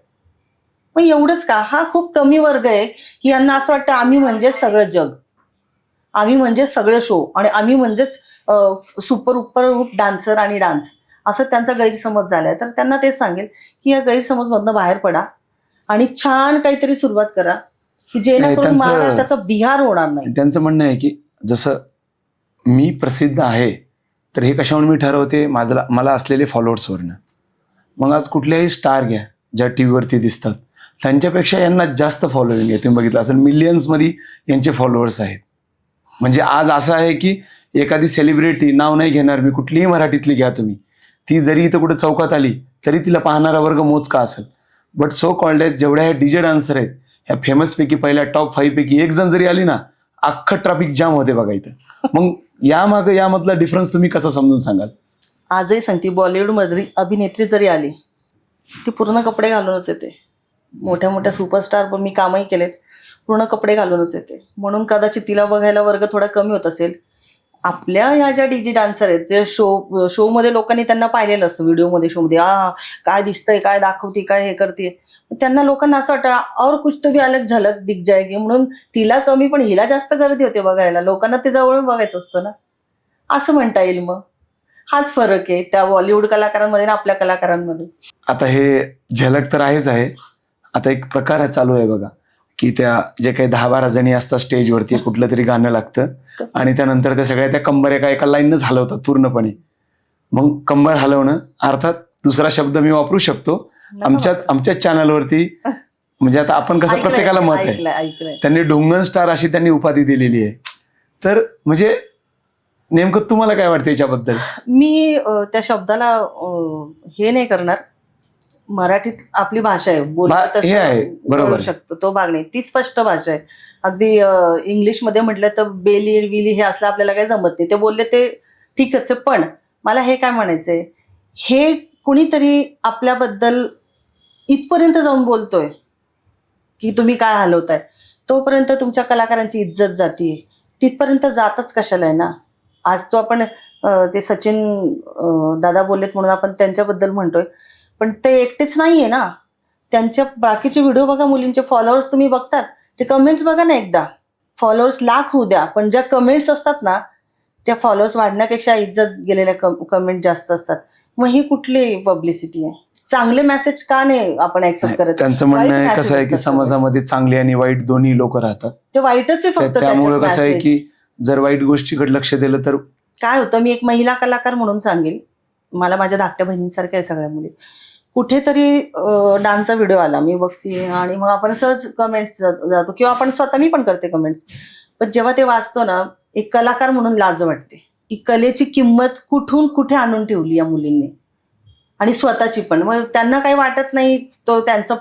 मग एवढंच का? हा खूप कमी वर्ग आहे की यांना असं वाटतं आम्ही म्हणजेच सगळं जग, आम्ही म्हणजेच सगळे शो, आणि आम्ही म्हणजेच सुपर उपर डान्सर आणि डान्स, असं त्यांचा गैरसमज झालाय. तर त्यांना तेच सांगेल की या गैरसमजमधनं बाहेर पडा आणि छान काहीतरी सुरुवात करा. की जेणेकरून त्यांचं- महाराष्ट्राचा बिहार होणार नाही. त्यांचं म्हणणं आहे की जसं मी प्रसिद्ध आहे तर हे कशावरून मी ठरवते, मला असलेले फॉलोअर्सवरनं. मग आज कुठल्याही स्टार घ्या ज्या टी व्हीवरती दिसतात, त्यांच्यापेक्षा यांना जास्त फॉलोईंग आहे. तुम्ही बघितलं असेल मिलियन्समध्ये यांचे फॉलोअर्स आहेत. म्हणजे आज असं आहे की एखादी सेलिब्रिटी, नाव नाही घेणार मी, कुठलीही मराठीतली घ्या तुम्ही, ती जरी इथं कुठे चौकात आली तरी तिला पाहणारा वर्ग मोजका असेल. बट सो कॉल्ड आहेत जेवढ्या ह्या डीजे डान्सर आहेत, ह्या फेमसपैकी पहिल्या टॉप 5 पैकी एक जण जरी आली ना, अख्खं ट्रॅफिक जाम होते बघा इथं. मग यामधला डिफरन्स तुम्ही कसा समजून सांगाल? आजही सांगते, बॉलिवूडमधली अभिनेत्री जरी आली ती पूर्ण कपडे घालूनच येते. मोठ्या मोठ्या सुपरस्टार पण मी कामही केलेत, पूर्ण कपडे घालूनच येते. म्हणून कदाचित तिला बघायला वर्ग थोडा कमी होत असेल. आपल्या ह्या ज्या डीजे डान्सर आहेत, जे शोमध्ये लोकांनी त्यांना पाहिलेलं असतं, व्हिडिओमध्ये, शोमध्ये, काय दिसतंय, काय दाखवते, काय हे करते, त्यांना लोकांना असं वाटतं और कुछ तो भी अलग झलक दिख जाएगी, म्हणून तिला कमी पण हिला जास्त गर्दी होते बघायला. लोकांना ते जवळून बघायचं असतं ना, असं म्हणता येईल. मग हाच फरक आहे त्या बॉलिवूड कलाकारांमध्ये आणि आपल्या कलाकारांमध्ये. आता हे झलक तर आहेच आहे. आता एक प्रकार चालू आहे बघा, की त्या जे काही 10-12 जणी असतात स्टेजवरती, कुठलं तरी गाणं लागतं आणि त्यानंतर त्या सगळ्या त्या कंबर एका लाईनच हलवतात पूर्णपणे. मग कंबर हलवणं अर्थात दुसरा शब्द मी वापरू शकतो आमच्याच चॅनलवरती, म्हणजे आता आपण कसं प्रत्येकाला मत आहे, त्यांनी ढोंगण स्टार अशी त्यांनी उपाधी दिलेली आहे. तर म्हणजे नेमकं तुम्हाला काय वाटतं याच्याबद्दल? मी त्या शब्दाला हे नाही करणार. मराठीत आपली भाषा आहे, हे आहे, बरोबर बोलू शकतो, तो भाग नाही. ती स्पष्ट भाषा आहे. अगदी इंग्लिशमध्ये म्हटलं तर बेली विली हे असलं आपल्याला काही जमत नाही. ते बोलले ते ठीकच आहे. पण मला हे काय म्हणायचंय, हे कुणीतरी आपल्याबद्दल इथपर्यंत जाऊन बोलतोय की तुम्ही काय हलवताय, तोपर्यंत तुमच्या कलाकारांची इज्जत जातीये. तिथपर्यंत जातच कशाला आहे ना. आज तो आपण ते सचिन दादा बोललेत म्हणून आपण त्यांच्याबद्दल म्हणतोय, पण ते एकटेच नाहीये ना. त्यांच्या बाकीचे व्हिडिओ बघा, मुलींचे फॉलोअर्स तुम्ही बघतात, ते कमेंट्स बघा ना एकदा. फॉलोअर्स लाख होऊ द्या, पण ज्या कमेंट्स असतात ना, त्या फॉलोअर्स वाढण्यापेक्षा इज्जत गेलेल्या कमेंट जास्त असतात. मग ही कुठली पब्लिसिटी आहे? चांगले मेसेज का नाही आपण ऍक्सेप्ट करत? त्यांचं म्हणणं आहे कसं आहे की समाजामध्ये चांगले आणि वाईट दोन्ही लोक राहतात. ते वाईटच आहे फक्त. त्यामुळे कसं आहे की जर वाईट गोष्टीकडे लक्ष दिलं तर काय होतं, मी एक महिला कलाकार म्हणून सांगेल, मला माझ्या धाकट्या बहिणींसारख्या आहे सगळ्या मुली. कुठेतरी डान्सचा व्हिडिओ आला, मी बघते आणि मग आपण सहज कमेंट्स जातो, किंवा आपण स्वतः, मी पण करते कमेंट्स. पण जेव्हा ते वाचतो ना, एक कलाकार म्हणून लाज वाटते की कलेची किंमत कुठून कुठे आणून ठेवली या मुलींनी, आणि स्वतःची पण. मग त्यांना काही वाटत नाही, तो त्यांचा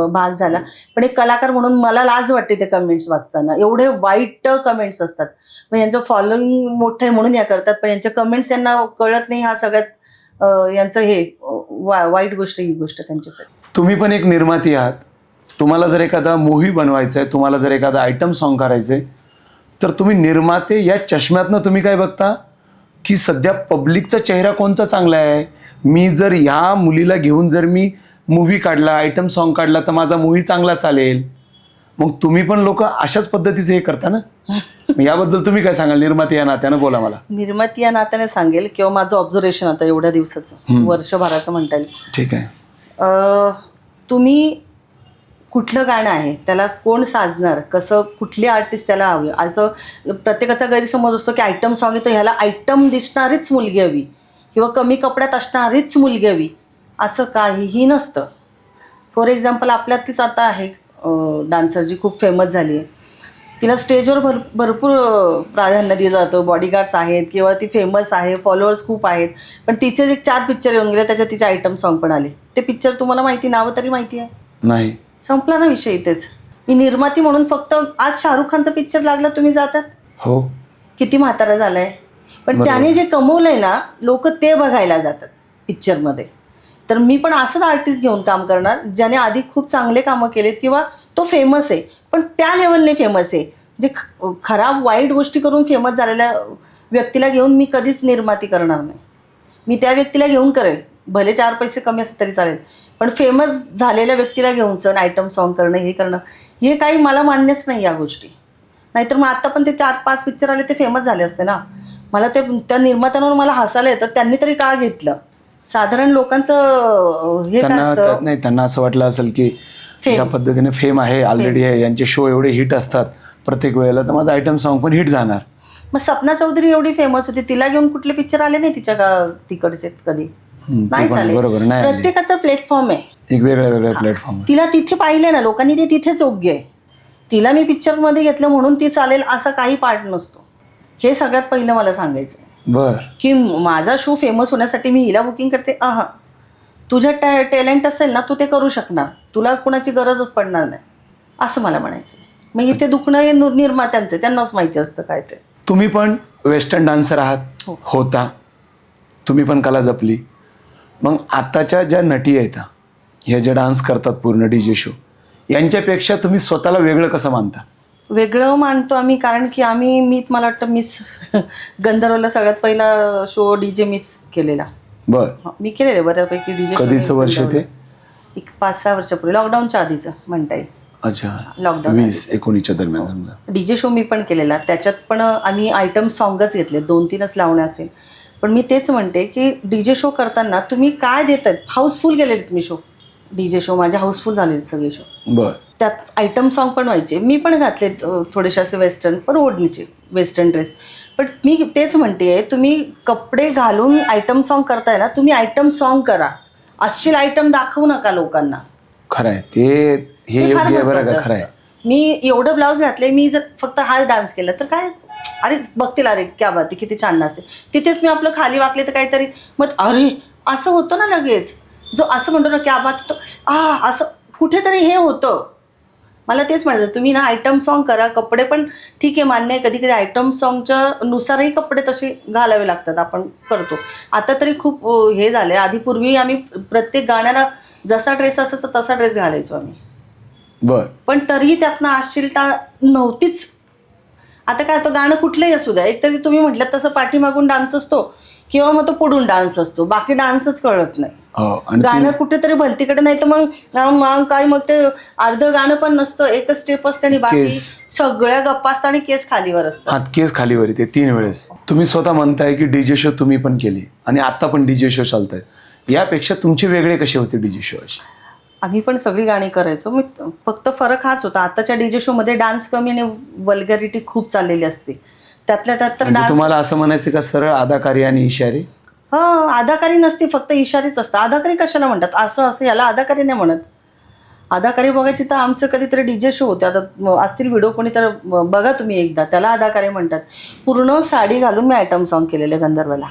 भाग झाला. पण एक कलाकार म्हणून मला लाज वाटते ते कमेंट्स वाचताना. एवढे वाईट कमेंट्स असतात. मग यांचं फॉलोइंग मोठं आहे म्हणून या करतात, पण यांच्या कमेंट्स यांना कळत नाही. हा सगळ्यात यांचं हे वाईट गोष्ट, ही गोष्ट त्यांच्यासाठी. तुम्ही पण एक निर्माती आहात. तुम्हाला जर एखादा मूव्ही बनवायचा आहे, तुम्हाला जर एखादा आयटम सॉन्ग करायचंय, तर तुम्ही निर्माते या चष्म्यातनं तुम्ही काय बघता की सध्या पब्लिकचा चेहरा कोणता चांगला आहे? मी जर ह्या मुलीला घेऊन जर मी मूव्ही काढला, आयटम सॉन्ग काढला, तर माझा मूव्ही चांगला चालेल. मग तुम्ही पण लोक अशाच पद्धतीचे हे करता ना. याबद्दल तुम्ही काय सांगाल निर्माती या नात्यानं? बोला मला. निर्माती या नात्याने सांगेल, किंवा माझं ऑब्झर्वेशन आता एवढ्या दिवसाचं, वर्षभराचं म्हणता येईल. ठीक आहे. तुम्ही कुठलं गाणं आहे, त्याला कोण साजणार, कसं, कुठली आर्टिस्ट त्याला हवी, असं प्रत्येकाचा गैरसमज असतो की आयटम सॉन्ग आहे तर ह्याला आयटम दिसणारीच मुलगी हवी, किंवा कमी कपड्यात असणारीच मुलगी हवी, असं काहीही नसतं. फॉर एक्झाम्पल, आपल्यातलीच आता आहे डान्सर जी खूप फेमस झाली आहे. तिला स्टेजवर भरपूर प्राधान्य दिलं जातं, बॉडीगार्ड्स आहेत, किंवा ती फेमस आहे, फॉलोअर्स खूप आहेत. पण तिचे एक 4 पिक्चर येऊन गेले, त्याच्यात तिचे आयटम सॉन्ग पण आले. ते पिक्चर तुम्हाला माहिती, नावं तरी माहिती आहे? नाही. संपला ना विषय इथेच. मी निर्माती म्हणून फक्त, आज शाहरुख खानचा पिक्चर लागला, तुम्ही जातात? हो. किती म्हातारा झालाय, पण त्याने जे कमवलंय ना, लोक ते बघायला जातात पिक्चरमध्ये. तर मी पण असंच आर्टिस्ट घेऊन काम करणार, ज्याने आधी खूप चांगले कामं केलेत, किंवा तो फेमस आहे पण त्या लेवलने फेमस आहे. जे खराब वाईट गोष्टी करून फेमस झालेल्या व्यक्तीला घेऊन मी कधीच निर्माती करणार नाही. मी त्या व्यक्तीला घेऊन करेल, भले 4 पैसे कमी असले तरी चालेल, पण फेमस झालेल्या व्यक्तीला घेऊन सण आयटम सॉन्ग करणं, हे करणं, हे काही मला मान्यच नाही या गोष्टी. नाहीतर मग आता पण ते 4-5 पिक्चर आले, ते फेमस झाले असते ना. मला ते त्या निर्मात्यांवर मला हसायला येतं, त्यांनी तरी का घेतलं? साधारण लोकांचं हे काय असतं, नाही, त्यांना असं वाटलं असेल की Fame. ज्या पद्धतीने फेम आहे ऑलरेडी आहे, यांचे शो एवढे हिट असतात प्रत्येक वेळेला, तर माझं आयटम सॉन्ग पण हिट जाणार. मग सपना चौधरी एवढी फेमस होती, तिला घेऊन कुठले पिक्चर आले नाही तिकडचे कधी? ते नाही पण झाले. बरोबर नाही आले. प्रत्येकाचा प्लॅटफॉर्म आहे. एक वेगळ्या प्लॅटफॉर्म. तिला तिथे पाहिले ना लोकांनी, ते तिथेच योग्य आहे. तिला मी पिक्चरमध्ये घेतलं म्हणून ती चालेल असा काही पार्ट नसतो. हे सगळ्यात पहिलं मला सांगायचं आहे बर. की माझा शो फेमस होण्यासाठी मी हिला बुकिंग करते. तुझ्या टॅलेंट असेल ना, तू ते करू शकणार, तुला कुणाची गरजच पडणार नाही, असं मला म्हणायचं. मग इथे दुखणं हे निर्मात्यांचं, त्यांनाच माहिती असतं काय ते. तुम्ही पण वेस्टर्न डान्सर आहात, हो. होता, तुम्ही पण कला जपली. मग आताच्या ज्या नटी आहेत ह्या ज्या डान्स करतात पूर्ण DJ शो, यांच्यापेक्षा तुम्ही स्वतःला वेगळं कसं मानता? वेगळं मानतो आम्ही कारण की मला वाटतं मिस गंधर्वला सगळ्यात पहिला शो DJ मिस केलेला. बर. मी केलेलं बऱ्यापैकी DJ. कधीचं वर्ष ते? एक 5-6 वर्षापूर्वी, लॉकडाऊनच्या आधीचं म्हणता येईल. अच्छा. लॉकडाऊन 20-19 दरम्यान समजा. DJ शो मी पण केलेला. त्याच्यात पण आम्ही आयटम सॉंगच घेतले, 2-3च लावणे असेल. पण मी तेच म्हणते की DJ शो करताना तुम्ही काय देतात. हाऊसफुल गेलेले तुम्ही शो, DJ शो माझे हाऊसफुल झालेले सगळे शो. बर. त्यात आयटम सॉन्ग पण व्हायचे. मी पण घातले थोडेसे असे वेस्टर्न, पण ओढणीचे वेस्टर्न ड्रेस. पण मी तेच म्हणते, तुम्ही कपडे घालून आयटम सॉन्ग करताय ना, तुम्ही आयटम सॉन्ग करा, अश्लील आयटम दाखवू नका लोकांना. खरं आहे ते, हे फार योग्य आहे बरं का, महत्त्वाचं खरं आहे. असतं. मी एवढं ब्लाऊज घातले, मी जर फक्त हा डान्स केला तर काय, अरे बघतील, अरे क्या बात आहे, किती छान नाचते. तिथेच मी आपलं खाली वाकले तर काहीतरी मग अरे असं होतं ना लगेच. जो असं म्हणतो ना क्या बात, तो असं कुठेतरी हे होतं. मला तेच म्हणायचं, तुम्ही ना आयटम सॉन्ग करा. कपडे पण ठीक आहे, मान्य आहे, कधी कधी आयटम सॉन्गच्या नुसारही कपडे तसे घालावे लागतात, आपण करतो. आता तरी खूप हे झालं. आधी पूर्वी आम्ही प्रत्येक गाण्याला जसा ड्रेस असायचा तसा ड्रेस घालायचो आम्ही. बर. पण तरीही त्यातनं अश्लीलता नव्हतीच. आता काय होतं, गाणं कुठलंही असू द्या, एकतरी तुम्ही म्हटलं तसं पाठीमागून डान्स असतो किंवा मग तो पुढून डान्स असतो, बाकी डान्सच कळत नाही. हो. आणि गाणं कुठेतरी भलतीकडे, नाही तर मग काय, मग ते अर्धं गाणं पण नसतं, एकच स्टेप असते आणि बाकी सगळ्या गप्पा असतात आणि केस खालीवर असतात. केस खालीवर येते 3 वेळेस. तुम्ही स्वतः म्हणताय की DJ शो तुम्ही पण केले आणि आता पण DJ शो चालतायत. यापेक्षा तुमचे वेगळे कसे होते DJ शो? आम्ही पण सगळी गाणी करायचो. मी फक्त फरक हाच होता, आताच्या DJ शो मध्ये डान्स कमी आणि वल्गॅरिटी खूप चाललेली असते. त्यातल्या त्यात तर म्हणजे तुम्हाला असं म्हणायचं का सरळ अदाकारी आणि इशारे? अदाकारी नसती, फक्त इशारेच असतं. अदाकारी कशाला म्हणतात? असं याला अदाकारी नाही म्हणत. अदाकारी बघायची तर आमचं कधीतरी DJ शो होते, आता असतील व्हिडिओ, कोणी तर बघा तुम्ही एकदा, त्याला अदाकारी म्हणतात. पूर्ण साडी घालून मी आयटम सॉन्ग केलेले गंधर्वला.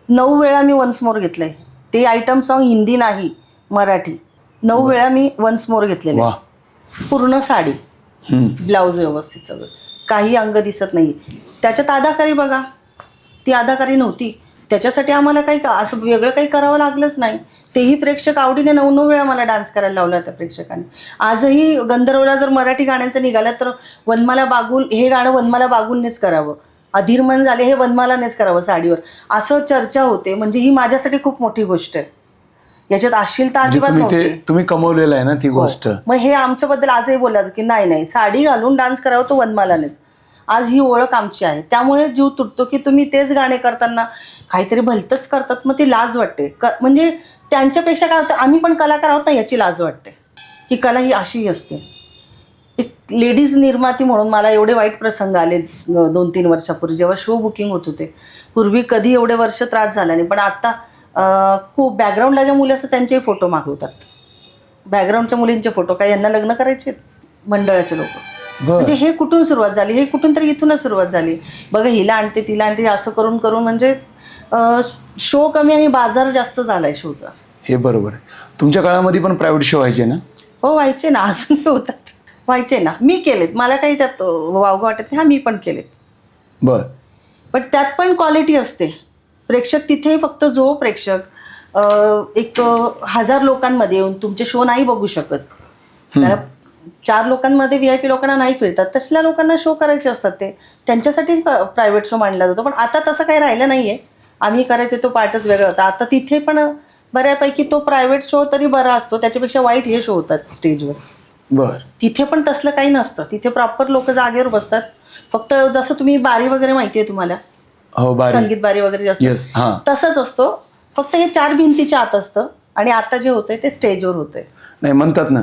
9 वेळा मी वन्स मोर घेतलंय. ते आयटम सॉन्ग हिंदी नाही, मराठी. 9 वेळा मी वन्स मोर घेतलेले. पूर्ण साडी, ब्लाऊज व्यवस्थित, सगळं, काही अंग दिसत नाही. त्याच्यात अदाकारी बघा, ती अदाकारी नव्हती. त्याच्यासाठी आम्हाला काही असं वेगळं काही करावं लागलंच नाही. तेही प्रेक्षक आवडीने 9 वेळा मला डान्स करायला लावला होता प्रेक्षकांनी. आजही गंधर्वला जर मराठी गाण्यांचं निघालं तर वनमाला बागुल, हे गाणं वनमाला बागुलनेच करावं, अधीरमन झाले हे वनमालानेच करावं साडीवर, असं चर्चा होते. म्हणजे ही माझ्यासाठी खूप मोठी गोष्ट आहे. याच्यात अश्लीलता अजिबात नव्हती. तुम्ही कमवलेलं आहे ना ती गोष्ट. मग हे आमच्याबद्दल आजही बोलतात की नाही, साडी घालून डान्स करावं तो वनमालानेच. आज ही ओळख आमची आहे. त्यामुळे जीव तुटतो की तुम्ही तेच गाणे करताना काहीतरी भलतंच करतात, मग ती लाज वाटते. म्हणजे त्यांच्यापेक्षा काय होतं, आम्ही पण कलाकार आहोत ना, याची लाज वाटते की कला ही अशी असते. एक लेडीज निर्माती म्हणून मला एवढे वाईट प्रसंग आले 2-3 वर्षापूर्वी, जेव्हा शो बुकिंग होत होते. पूर्वी कधी एवढे वर्ष त्रास झाला नाही, पण आता खूप बॅकग्राऊंडला ज्या मुली असतात त्यांचेही फोटो मागवतात. बॅकग्राऊंडच्या मुलींचे फोटो, काय यांना लग्न करायचे मंडळाचे लोक. म्हणजे हे कुठून सुरुवात झाली? हे कुठून तरी इथूनच सुरुवात झाली. बघा, हिला आणते तिला आणते, असं करून करून म्हणजे शो कमी आणि बाजार जास्त झालाय शोचा. हे बरोबर आहे. तुमच्या काळामध्ये पण प्रायव्हेट शो व्हायचे ना? हो, व्हायचे ना, अजून होतात, व्हायचे ना. मी केलेत, मला काही त्यात वावगं वाटत नाही. मी पण केलेत. बर. पण त्यात पण क्वालिटी असते. प्रेक्षक तिथेही फक्त जो प्रेक्षक 1000 लोकांमध्ये येऊन तुमचे शो नाही बघू शकत, त्याला 4 लोकांमध्ये VIP लोकांना नाही फिरतात, तसल्या लोकांना शो करायचे असतात. त्यांच्यासाठी प्रायव्हेट शो मांडला जातो. पण आता तसं काही राहिलं नाहीये. आम्ही करायचे तो पार्टच वेगळा होता. आता तिथे पण बऱ्यापैकी तो प्रायव्हेट शो तरी बरा असतो, त्याच्यापेक्षा वाईट हे शो होतात स्टेजवर. बर. तिथे पण तसलं काही नसतं. तिथे प्रॉपर लोक जागेवर बसतात. फक्त जसं तुम्ही बारी वगैरे माहिती आहे तुम्हाला, संगीत बारी वगैरे जास्त तसंच असतो. फक्त हे 4 भिंतीच्या आत असतं आणि आता जे होतंय ते स्टेजवर होतंय. नाही, म्हणतात ना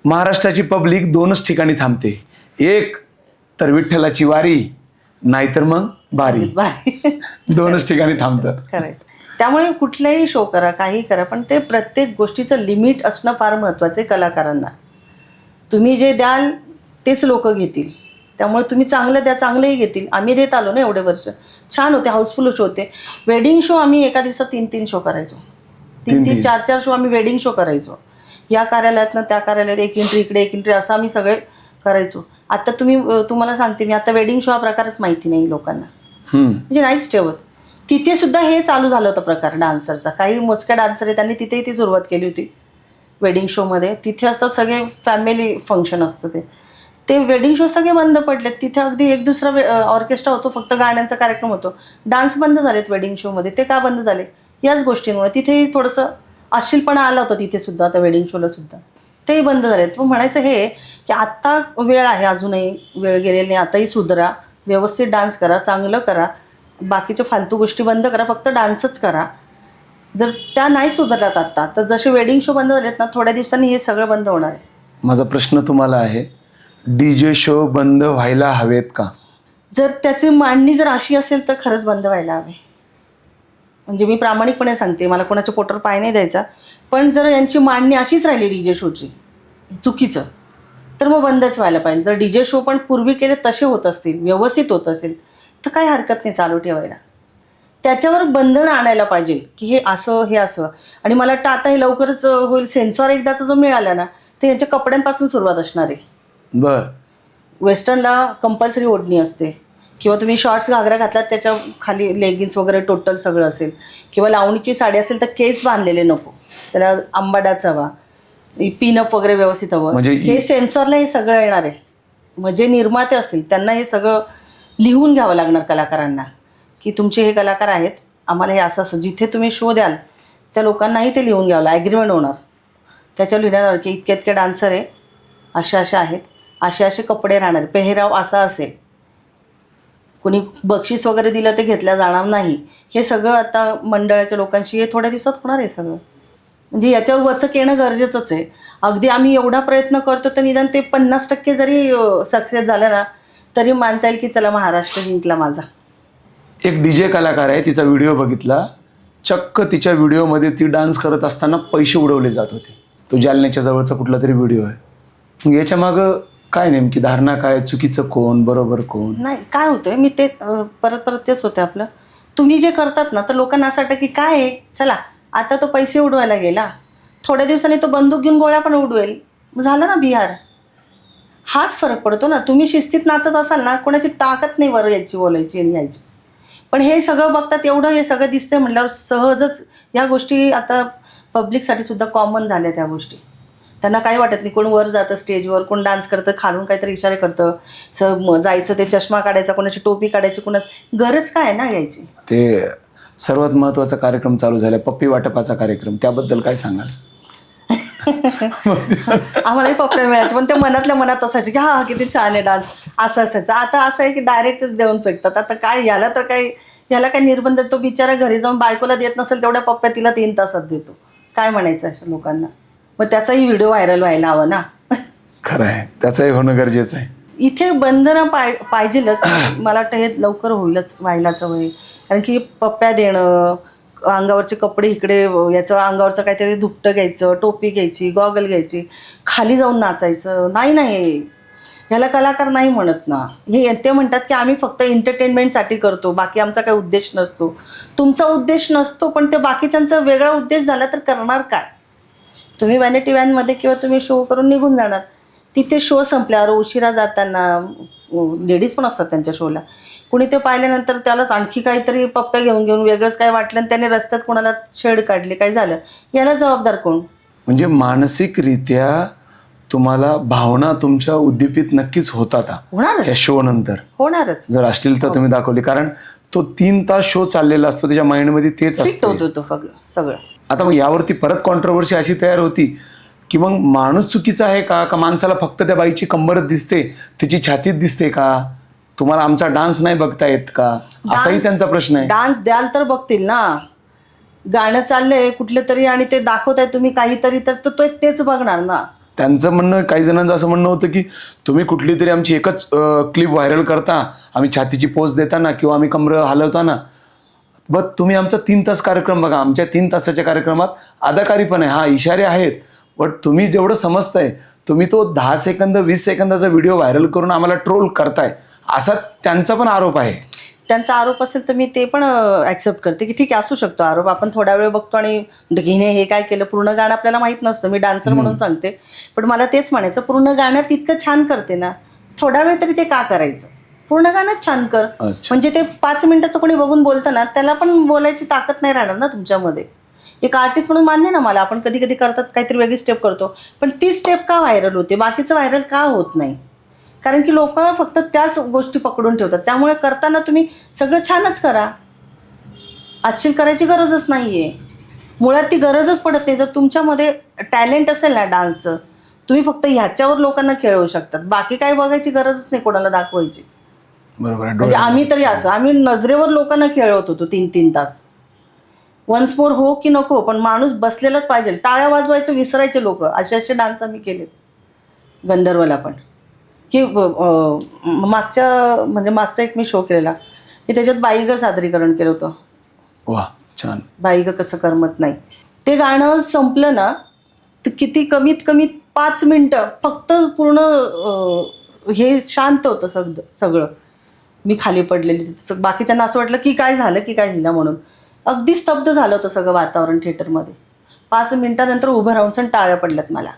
महाराष्ट्राची पब्लिक दोनच ठिकाणी थांबते, एक तर विठ्ठलाची वारी, नाहीतर मग बारी. दोनच ठिकाणी थांबतं. खरंय. त्यामुळे कुठलाही शो करा, काही करा, पण ते प्रत्येक गोष्टीचं लिमिट असणं फार महत्त्वाचं आहे कलाकारांना. तुम्ही जे द्याल तेच लोक घेतील. त्यामुळे तुम्ही चांगलं द्या, चांगलंही घेतील. आम्ही देत आलो ना एवढे वर्ष. छान होते, हाऊसफुल शो होते. वेडिंग शो आम्ही एका दिवसात 3 शो करायचो. 3 4 शो आम्ही वेडिंग शो करायचो. या कार्यालयातनं त्या कार्यालयात एक एंट्री इकडे, एक एंट्री, असं आम्ही सगळे करायचो. आता तुम्हाला सांगते मी, आता वेडिंग शो हा प्रकारच माहिती नाही लोकांना, म्हणजे नाहीच ठेवत. तिथे सुद्धा हे चालू झालं होतं प्रकार डान्सरचा. काही मोजक्या डान्सर आहे, त्यांनी तिथेही ती सुरुवात केली होती वेडिंग शोमध्ये. तिथे असतात सगळे फॅमिली फंक्शन असतं ते वेडिंग शो सगळे बंद पडलेत. तिथे अगदी एक दुसरा ऑर्केस्ट्रा होतो, फक्त गाण्यांचा कार्यक्रम होतो. डान्स बंद झालेत वेडिंग शोमध्ये. ते का बंद झाले? याच गोष्टींमुळे. तिथेही थोडंसं अश्लीलपणा आला होता तिथे सुद्धा, आता वेडिंग शोला सुद्धा. तेही बंद झालेत. पण म्हणायचं हे की आत्ता वेळ आहे, अजूनही वेळ गेलेली नाही. आताही सुधरा, व्यवस्थित डान्स करा, चांगलं करा, बाकीच्या फालतू गोष्टी बंद करा, फक्त डान्सच करा. जर त्या नाही सुधारल्यात आत्ता, तर जसे वेडिंग शो बंद झालेत ना, थोड्या दिवसांनी हे सगळं बंद होणार आहे. माझा प्रश्न तुम्हाला आहे, DJ शो बंद व्हायला हवेत का? जर त्याची मांडणी जर अशी असेल तर खरंच बंद व्हायला हवे. म्हणजे मी प्रामाणिकपणे सांगते, मला कोणाच्या पोटावर पाय नाही द्यायचा. पण जर यांची मांडणी अशीच राहिली DJ शोची चुकीचं, तर मग बंदच व्हायला पाहिजे. जर DJ शो पण पूर्वी केले तसे होत असतील, व्यवस्थित होत असेल, तर काही हरकत नाही चालू ठेवायला. त्याच्यावर बंधन आणायला पाहिजे की हे असं, हे असं. आणि मला वाटतं आता हे लवकरच होईल. सेन्सॉर एकदाचा जो मिळाला ना, ते यांच्या कपड्यांपासून सुरुवात असणार आहे. बरं. वेस्टर्नला कंपल्सरी ओढणी असते, किंवा तुम्ही शॉर्ट्स घागरा घातलात त्याच्या खाली लेगिन्स वगैरे टोटल सगळं असेल, किंवा लावणीची साडी असेल तर केस बांधलेले नको, त्याला आंबाडाच हवा, पिनअप वगैरे व्यवस्थित हवं. म्हणजे हे सेन्सॉरला हे सगळं येणार आहे. म्हणजे निर्माते असतील त्यांना हे सगळं लिहून घ्यावं लागणार कलाकारांना, की तुमचे हे कलाकार आहेत, आम्हाला हे असं असं. जिथे तुम्ही शो द्याल त्या लोकांनाही ते लिहून घ्यावं, ॲग्रीमेंट होणार. त्याच्यावर लिहिणार की इतके इतके डान्सर आहे, असे असे आहेत, असे असे कपडे राहणार, पेहराव असा असेल, कोणी बक्षीस वगैरे दिलं ते घेतलं जाणार नाही. हे सगळं आता मंडळाच्या लोकांशी हे थोड्या दिवसात होणार आहे सगळं. म्हणजे याच्यावर वचक येणं गरजेचंच आहे. अगदी आम्ही एवढा प्रयत्न करतो तर निदान ते 50% जरी सक्सेस झालं ना, तरी मानता येईल की चला महाराष्ट्र जिंकला माझा. एक DJ कलाकार आहे, तिचा व्हिडिओ बघितला, चक्क तिच्या व्हिडिओमध्ये ती डान्स करत असताना पैसे उडवले जात होते. तो जालन्याच्या जवळचा कुठला तरी व्हिडिओ आहे. मग याच्या मागं काय नेमकी धारणा, काय चुकीचं कोण, बरोबर कोण? नाही, काय होतंय, मी ते परत तेच होते आपलं. तुम्ही जे करतात ना, तर लोकांना असं वाटतं की काय आहे, चला आता तो पैसे उडवायला गेला, थोड्या दिवसांनी तो बंदूक घेऊन गोळ्या पण उडवेल, झालं ना बिहार. हाच फरक पडतो ना. तुम्ही शिस्तीत नाचत असाल ना, कोणाची ताकद नाही बरं यायची, बोलायची आणि यायची. पण हे सगळं बघतात, एवढं हे सगळं दिसतंय म्हटल्यावर सहजच या गोष्टी आता पब्लिकसाठी सुद्धा कॉमन झाल्या त्या गोष्टी. त्यांना काही वाटत नाही. कोण वर जातं स्टेजवर, कोण डान्स करतं, खालून काहीतरी इशारे करतं, जायचं ते चष्मा काढायचा, कोणाची टोपी काढायची, कोणाची गरज काय आहे ना यायची. ते सर्वात महत्त्वाचा कार्यक्रम चालू झाला, पप्पी वाटपाचा कार्यक्रम, त्याबद्दल काय सांगाल? आम्हालाही पप्प्या मिळायचे, पण ते मनातल्या मनात असायचे की हा किती छान आहे डान्स, असं असायचं. आता असं आहे की डायरेक्टच देऊन फेकतात. आता काय याला तर काय, याला काय निर्बंध. तो बिचारा घरी जाऊन बायकोला देत नसेल तेवढ्या पप्प्या तिला 3 तासात देतो. काय म्हणायचं अशा लोकांना? मग त्याचाही व्हिडिओ व्हायरल व्हायला हवा ना. खरं आहे, त्याचंही होणं गरजेचं आहे. इथे बंधनं पाहिजेलच. मला वाटतं हे लवकर होईलच, व्हायलाच हवं. कारण की पप्प्या देणं, अंगावरचे कपडे इकडे, याचं अंगावरचं काहीतरी दुपटं घ्यायचं, टोपी घ्यायची, गॉगल घ्यायची, खाली जाऊन नाचायचं, नाही, ह्याला कलाकार नाही म्हणत ना. हे ते म्हणतात की आम्ही फक्त एंटरटेनमेंटसाठी करतो, बाकी आमचा काही उद्देश नसतो. तुमचा उद्देश नसतो, पण ते बाकीच्यांचा वेगळा उद्देश झाला तर करणार काय? तुम्ही व्हॅनिटी व्हॅनमध्ये किंवा तुम्ही शो करून निघून जाणार. तिथे शो संपल्यावर उशिरा जाताना लेडीज पण असतात त्यांच्या शोला, कुणी ते पाहिल्यानंतर त्यालाच आणखी काहीतरी पप्प्या घेऊन वेगळंच काय वाटलं आणि त्याने रस्त्यात कोणाला छेड काढली, काय झालं, याला जबाबदार कोण? म्हणजे मानसिकरित्या तुम्हाला भावना तुमच्या उद्दीपित नक्कीच होतात होणारच, या शो नंतर. होणारच. जर अश्लीलता तुम्ही दाखवली, कारण तो 3 तास शो चाललेला असतो, त्याच्या माइंडमध्ये तेच असतं तो सगळं. आता मग यावरती परत कॉन्ट्रोवर्सी अशी तयार होती की मग माणूस चुकीचा आहे का माणसाला फक्त त्या बाईची कंबरच दिसते, तिची छातीच दिसते का? तुम्हाला आमचा डान्स नाही बघता येत का? असाही त्यांचा प्रश्न आहे. डान्स द्याल तर बघतील ना. गाणं चाललंय कुठलं तरी आणि ते दाखवताय तुम्ही काहीतरी, तर तो तेच बघणार ना. त्यांचं म्हणणं, काही जणांचं असं म्हणणं होतं की तुम्ही कुठली तरी आमची एकच क्लिप व्हायरल करता, आम्ही छातीची पोच देताना किंवा आम्ही कमरं हलवताना, बट तुम्ही आमचा 3 तास कार्यक्रम बघा, आमच्या 3 तासाच्या कार्यक्रमात अदाकारी पण आहे, हा इशारे आहेत, बट तुम्ही जेवढं समजताय तुम्ही तो 10 सेकंद 20 सेकंदाचा व्हिडिओ व्हायरल करून आम्हाला ट्रोल करताय, असा त्यांचा पण आरोप आहे. त्यांचा आरोप असेल तर मी ते पण ॲक्सेप्ट करते की ठीक आहे, असू शकतो आरोप. आपण थोडा वेळ बघतो आणि हिने हे काय केलं, पूर्ण गाणं आपल्याला माहीत नसतं. मी डान्सर म्हणून सांगते, पण मला तेच म्हणायचं, पूर्ण गाण्यात इतकं छान करते ना, थोडा वेळ तरी ते का करायचं? पूर्ण गाणंच छान कर. म्हणजे ते 5 मिनिटाचं कोणी बघून बोलतं ना, त्याला पण बोलायची ताकद नाही राहणार ना तुमच्यामध्ये. एक आर्टिस्ट म्हणून मान्य ना मला, आपण कधी कधी करतात काहीतरी वेगळी स्टेप करतो, पण ती स्टेप का व्हायरल होते, बाकीचं व्हायरल का होत नाही? कारण की लोक फक्त त्याच गोष्टी पकडून ठेवतात. त्यामुळे करताना तुम्ही सगळं छानच करा, आजशील करायची गरजच नाही आहे. मुळात ती गरजच पडत नाही. जर तुमच्यामध्ये टॅलेंट असेल ना डान्सचं, तुम्ही फक्त ह्याच्यावर लोकांना खेळवू शकतात, बाकी काही बघायची गरजच नाही कोणाला दाखवायची. बरोबर. म्हणजे आम्ही तरी असं, आम्ही नजरेवर लोकांना खेळवत होतो 3-3 तास. वन्स मोर हो की नको, पण माणूस बसलेलाच पाहिजे. टाळ्या वाजवायचं विसरायचे लोक, असे डान्स आम्ही केले गंधर्वला पण. की मागचा एक मी शो केलेला, मी त्याच्यात बाईगं सादरीकरण केलं होतं. वा, छान. बाईगं कसं करमत नाही, ते गाणं संपलं ना तर किती कमीत कमी 5 मिनटं फक्त पूर्ण हे शांत होतं सगळं. मी खाली पडलेली, बाकीच्यांना असं वाटलं की काय झालं की काय हिला, म्हणून अगदी स्तब्ध झालं होतं सगळं वातावरण थिएटरमध्ये. 5 मिनिटानंतर उभं राहून सण टाळ्या पडल्यात मला.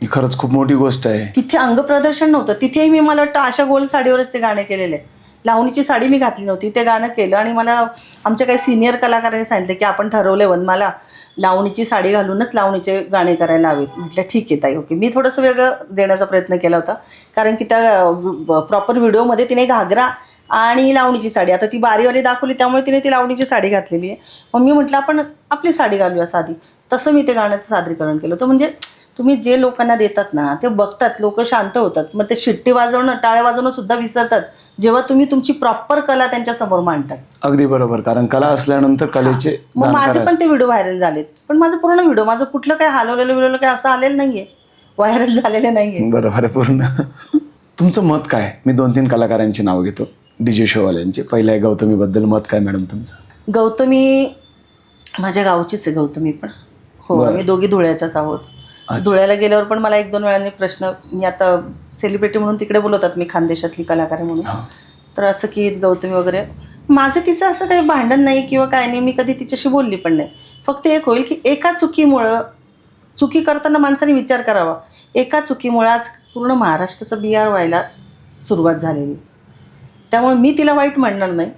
ही खरंच खूप मोठी गोष्ट आहे. तिथे अंगप्रदर्शन नव्हतं, तिथेही मी, मला वाटतं अशा गोल साडीवरच ते गाणे केलेले. लावणीची साडी मी घातली नव्हती, ते गाणं केलं. आणि मला आमच्या काही सिनियर कलाकारांनी सांगितलं की आपण ठरवले वनमाला लावणीची साडी घालूनच लावणीचे गाणे करायला हवेत. म्हटलं ठीक आहे ताई, ओके. मी थोडंसं वेगळं देण्याचा प्रयत्न केला होता, कारण की त्या प्रॉपर व्हिडिओमध्ये तिने घागरा आणि लावणीची साडी, आता ती बारीवाली दाखवली त्यामुळे तिने ती लावणीची साडी घातलेली आहे. मग मी म्हटलं आपण आपली साडी घालूया साधी. तसं मी ते गाण्याचं सादरीकरण केलं होतं. म्हणजे तुम्ही जे लोकांना देतात ना ते बघतात, लोक शांत होतात, मग ते शिट्टी वाजवणं टाळ्या वाजवणं सुद्धा विसरतात जेव्हा तुम्ही तुमची प्रॉपर कला त्यांच्यासमोर मांडतात. अगदी बरोबर, कारण कला असल्यानंतर कलेचे मग माझे पण ते व्हिडिओ व्हायरल झालेत, पण माझं पूर्ण व्हिडिओ, माझं कुठलं काय हलवलेलं व्हिडिओ काय असं आलेलं नाहीये, व्हायरल झालेले नाहीये. बरोबर आहे पूर्ण. तुमचं मत काय? मी 2-3 कलाकारांची नाव घेतो डीजे शोवाल्यांचे. पहिल्या आहे गौतमीबद्दल मत काय मॅडम तुमचं? गौतमी माझ्या गावचीच आहे गौतमी पण. हो, आम्ही दोघी धुळ्याच्याच आहोत. धुळ्याला गेल्यावर पण मला 1-2 वेळांनी प्रश्न, मी आता सेलिब्रिटी म्हणून तिकडे बोलवतात मी, खानदेशातली कलाकार आहे म्हणून, तर असं की गौतमी वगैरे. माझं तिचं असं काही भांडण नाही किंवा काय नाही, मी कधी तिच्याशी बोलली पण नाही. फक्त एक होईल की एका चुकीमुळं, चुकी करताना माणसाने विचार करावा, एका चुकीमुळं आज पूर्ण महाराष्ट्राचं बिहार व्हायला सुरुवात झालेली. त्यामुळे मी तिला वाईट म्हणणार नाही.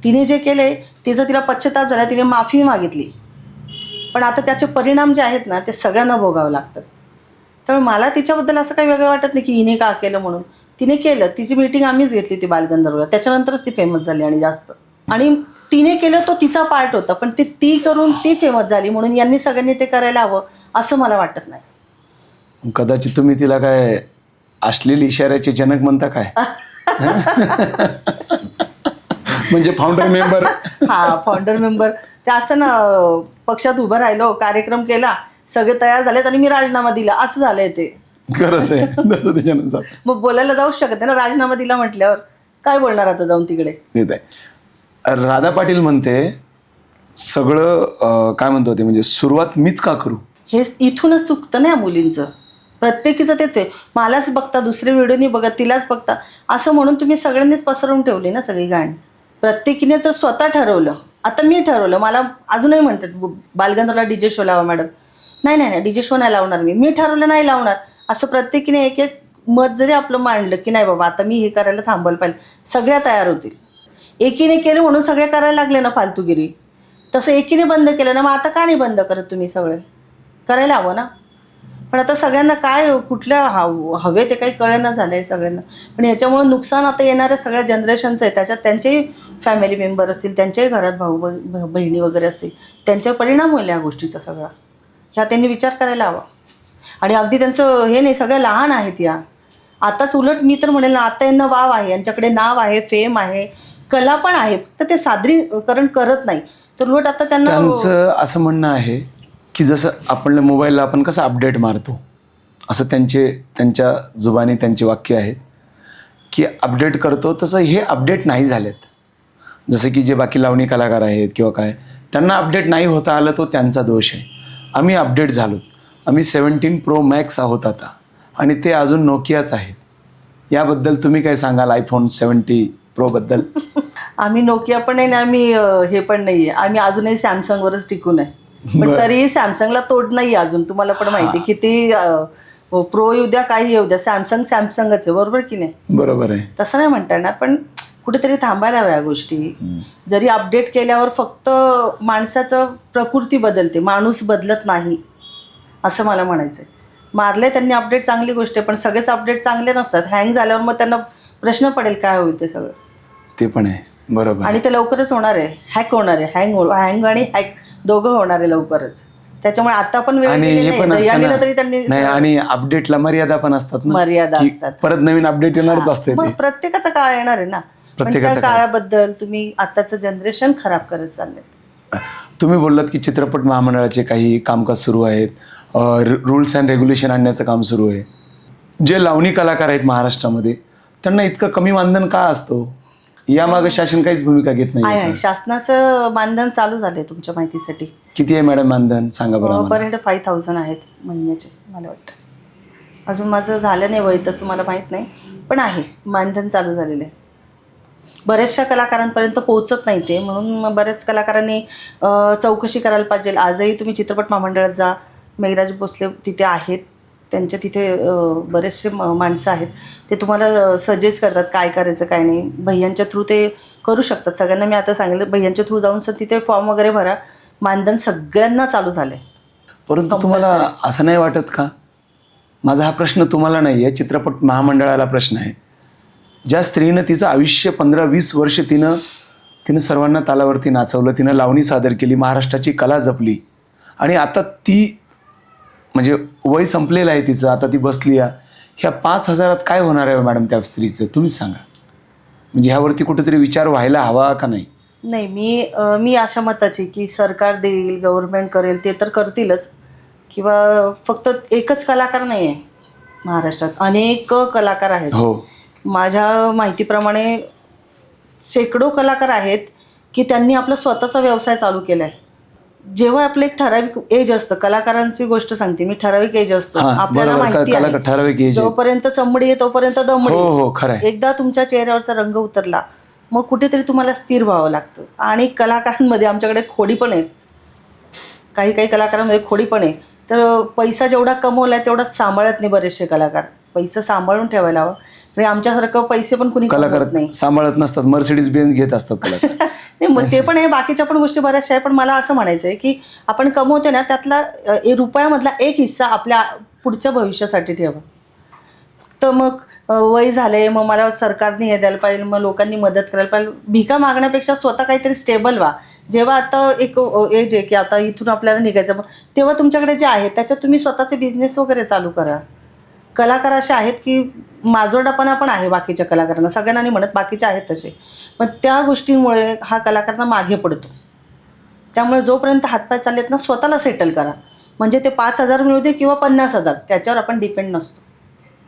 तिने जे केले तिचा तिला पश्चाताप झाला, तिने माफी मागितली, पण आता त्याचे परिणाम जे आहेत ना ते सगळ्यांना भोगावं लागतात. त्यामुळे मला तिच्याबद्दल असं काही वेगळं वाटत नाही की हिने का केलं म्हणून. तिने केलं, तिची मीटिंग आम्हीच घेतली ती बालगंधर्वला, त्याच्यानंतरच ती फेमस झाली आणि जास्त. आणि तिने केलं तो तिचा पार्ट होता, पण ती करून ती फेमस झाली, म्हणून यांनी सगळ्यांनी ते करायला हवं असं मला वाटत नाही. कदाचित तुम्ही तिला काय अश्लील इशाऱ्याचे जनक म्हणता काय? म्हणजे फाउंडर मेंबर. हा, फाउंडर मेंबर. ते असं ना, पक्षात उभं राहिलो, कार्यक्रम केला, सगळे तयार झालेत आणि मी राजीनामा दिला, असं झालंय ते. खरंच आहे. मग बोलायला जाऊच शकत नाही ना, राजीनामा दिला म्हटल्यावर काय बोलणार आता जाऊन तिकडे. राधा पाटील म्हणते सगळं काय म्हणतो ते, म्हणजे सुरुवात मीच का करू? हे इथूनच चुकतं ना या मुलींचं. प्रत्येकीचं तेच आहे, मलाच बघता, दुसरे व्हिडिओनी बघा, तिलाच बघता, असं म्हणून तुम्ही सगळ्यांनीच पसरवून ठेवली ना सगळी गाणी. प्रत्येकीने जर स्वतः ठरवलं, आता मी ठरवलं, मला अजूनही म्हणतात बालगंधर्वला डीजे शो लावा मॅडम, नाही डीजे शो नाही लावणार, मी ठरवलं नाही लावणार. असं प्रत्येकीने एक एक मत जरी आपलं मांडलं की नाही बाबा आता मी हे करायला थांबवलं पाहिजे, सगळ्या तयार होतील. एकीने केलं म्हणून सगळे करायला लागले ना फालतूगिरी, तसं एकीने बंद केलं ना, मग आता का नाही बंद करत तुम्ही? सगळे करायला हवं ना. पण आता सगळ्यांना काय कुठल्या हवे ते काही कळेना झालं आहे सगळ्यांना. पण ह्याच्यामुळं नुकसान आता येणाऱ्या सगळ्या जनरेशनचं आहे, त्याच्यात त्यांचेही फॅमिली मेंबर असतील, त्यांच्याही घरात भाऊ बहिणी वगैरे असतील, त्यांच्यावर परिणाम होईल या गोष्टीचा सगळा. ह्या त्यांनी विचार करायला हवा. आणि अगदी त्यांचं हे नाही, सगळ्या लहान आहेत या. आताच उलट मी तर म्हणेल ना, आता यांना वाव आहे, यांच्याकडे नाव आहे, फेम आहे, कला पण आहे, फक्त ते सादरीकरण करत नाही. तर उलट आता त्यांचं असं म्हणणं आहे की जसं आपण मोबाईलला आपण कसं अपडेट मारतो, असं त्यांच्या जुबानी त्यांचे वाक्य आहेत की अपडेट करतो, तसं हे अपडेट नाही झालेत. जसं की जे बाकी लावणी कलाकार आहेत किंवा काय, त्यांना अपडेट नाही होता आलं तो त्यांचा दोष आहे. आम्ही अपडेट झालो. आम्ही 17 Pro Max आहोत आता, आणि ते अजून नोकियाच आहेत. याबद्दल तुम्ही काय सांगाल iPhone 70 Pro बद्दल? आम्ही नोकिया पण आहे ना, आम्ही हे पण नाहीये, आम्ही अजूनही सॅमसंगवरच टिकून आहे. पण बरं. तरीही सॅमसंगला तोड नाही अजून. तुम्हाला पण माहिती आहे किती प्रो येऊ द्या, काही येऊ द्या, सॅमसंगच आहे, बरोबर की नाही? बरोबर आहे. तसं नाही म्हणता येणार, पण कुठेतरी थांबायला हव्या गोष्टी. जरी अपडेट केल्यावर फक्त माणसाचं प्रकृती बदलते, माणूस बदलत नाही, असं मला म्हणायचं आहे. मारले त्यांनी अपडेट, चांगली गोष्ट आहे, पण सगळेच अपडेट चांगले नसतात. हँग झाल्यावर मग त्यांना प्रश्न पडेल काय होईल ते सगळं. ते पण आहे, बरोबर. आणि ते लवकरच होणार आहे, हॅक होणार आहे. हँग आणि हॅक दोघं होणार आहे लवकरच. त्याच्यामुळे आता पण वेळ आणि गेलेली हे पण नाही. असतं दहीहंडीला ना, तरी त्यांनी नाही, आणि अपडेटला मर्यादा पण असतात ना, मर्यादा की असतात. परत नवीन अपडेट येणारच असते मग ते. प्रत्येकाचा काळ येणार आहे ना. पण त्या प्रत्येकाचा काळ काळाबद्दल तुम्ही आताचं जनरेशन खराब करत चाललेत. तुम्ही बोललात की चित्रपट महामंडळाचे काही कामकाज सुरू आहेत, रूल्स अँड रेग्युलेशन आणण्याचं काम सुरू आहे. जे लावणी कलाकार आहेत महाराष्ट्रामध्ये, त्यांना इतकं कमी मानधन का असतो? यामागे शासन काहीच भूमिका घेत आहे नाही. आहे, शासनाचं मानधन चालू झालंय तुमच्या माहितीसाठी. किती आहे मॅडम मानधन, सांगा बरं आम्हाला. पर हेड 5,000 आहेत महिन्याचे, मला वाटतं. अजून माझं झालं नाही वय तसं, मला माहीत नाही, पण आहे, मानधन चालू झालेलं आहे. बऱ्याचशा कलाकारांपर्यंत पोहोचत नाही ते, म्हणून मग बऱ्याच कलाकारांनी चौकशी करायला पाहिजे. आजही तुम्ही चित्रपट महामंडळात जा, मेघराज भोसले तिथे आहेत, त्यांच्या तिथे बरेचसे माणसं आहेत, ते तुम्हाला सजेस्ट करतात काय करायचं काय नाही. भैयांच्या थ्रू ते करू शकतात. सगळ्यांना मी आता सांगितलं, भैयांच्या थ्रू जाऊन तिथे फॉर्म वगैरे भरा. मानधन सगळ्यांना चालू झालं आहे. परंतु तुम्हाला असं नाही वाटत का, माझा हा प्रश्न तुम्हाला नाही आहे, चित्रपट महामंडळाला प्रश्न आहे, ज्या स्त्रीनं तिचं आयुष्य 15-20 वर्ष तिनं सर्वांना तालावरती नाचवलं, तिनं लावणी सादर केली, महाराष्ट्राची कला जपली, आणि आता ती म्हणजे वय संपलेलं आहे तिचं, आता ती बसली आहे, ह्या 5,000 काय होणार आहे मॅडम त्या स्त्रीचं, तुम्हीच सांगा. म्हणजे ह्यावरती कुठेतरी विचार व्हायला हवा का नाही? नाही, मी अशा मताची की सरकार देईल, गव्हर्नमेंट करेल, ते तर करतीलच. किंवा फक्त एकच कलाकार नाही आहे महाराष्ट्रात, अनेक कलाकार आहेत. हो, माझ्या माहितीप्रमाणे शेकडो कलाकार आहेत की त्यांनी आपला स्वतःचा व्यवसाय चालू केला आहे. जेव्हा आपलं एक ठराविक एज असतं, कलाकारांची गोष्ट सांगते मी, ठराविक एज असतं, आपल्याला माहिती आहे, ठराविक एज, जोपर्यंत चमडी आहे तोपर्यंत दमडी. हो हो, खरं आहे. एकदा तुमच्या चेहऱ्यावरचा रंग उतरला, मग कुठेतरी तुम्हाला स्थिर व्हावं लागतं. आणि कलाकारांमध्ये आमच्याकडे खोडी पण आहेत, काही कलाकारांमध्ये खोडी पण आहे. तर पैसा जेवढा कमवलाय तेवढा सांभाळत नाही बरेचसे कलाकार. पैसा सांभाळून ठेवायला हवं. तरी आमच्यासारखं पैसे पण कुणी कलाकार कमवत नाही, सांभाळत नसतात, मर्सिडीज बेन्झ घेत असतात कलाकार. नाही, मग ते पण आहे, बाकीच्या पण गोष्टी बऱ्याचशा आहे. पण मला असं म्हणायचं आहे की आपण कमवतो ना, त्यातला रुपयामधला एक हिस्सा आपल्या पुढच्या भविष्यासाठी ठेवा. तर मग वय झालंय, मग मला सरकारने हे द्यायला पाहिजे, मग लोकांनी मदत करायला पाहिजे. भिका मागण्यापेक्षा स्वतः काहीतरी स्टेबल व्हा. जेव्हा आता एक एज आहे की आता इथून आपल्याला निघायचं, मग तेव्हा तुमच्याकडे जे आहे त्याच्यात तुम्ही स्वतःचे बिझनेस वगैरे चालू करा. कलाकार असे आहेत की माजोरडापणा पण आहे बाकीच्या कलाकारांना, सगळ्यांना नाही म्हणत, बाकीचे आहेत तसे. पण त्या गोष्टींमुळे हा कलाकारांना मागे पडतो. त्यामुळे जोपर्यंत हातपाय चाललेत ना, स्वतःला सेटल करा. म्हणजे ते 5,000 मिळू दे किंवा 50,000, त्याच्यावर आपण डिपेंड नसतो.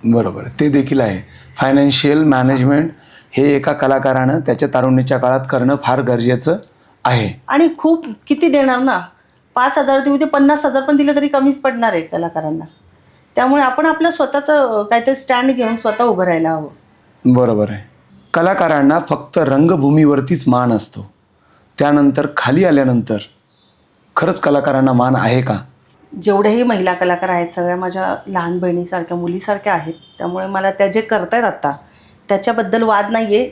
बरोबर, ते देखील आहे. फायनान्शियल मॅनेजमेंट हे एका कलाकारानं त्याच्या तारुण्याच्या काळात करणं फार गरजेचं आहे. आणि खूप किती देणार ना, 5,000 देऊ दे, 50,000 पण दिले तरी कमीच पडणार आहे कलाकारांना. त्यामुळे आपण आपलं स्वतःचं काहीतरी स्टँड घेऊन स्वतः उभं राहायला हवं. बरोबर आहे. कलाकारांना फक्त रंगभूमीवरतीच मान असतो, त्यानंतर खाली आल्यानंतर खरंच कलाकारांना मान आहे का? जेवढेही महिला कलाकार आहेत सगळ्या माझ्या लहान बहिणीसारख्या, मुलीसारख्या आहेत. त्यामुळे मला त्या जे करतायत आता त्याच्याबद्दल वाद नाही आहे.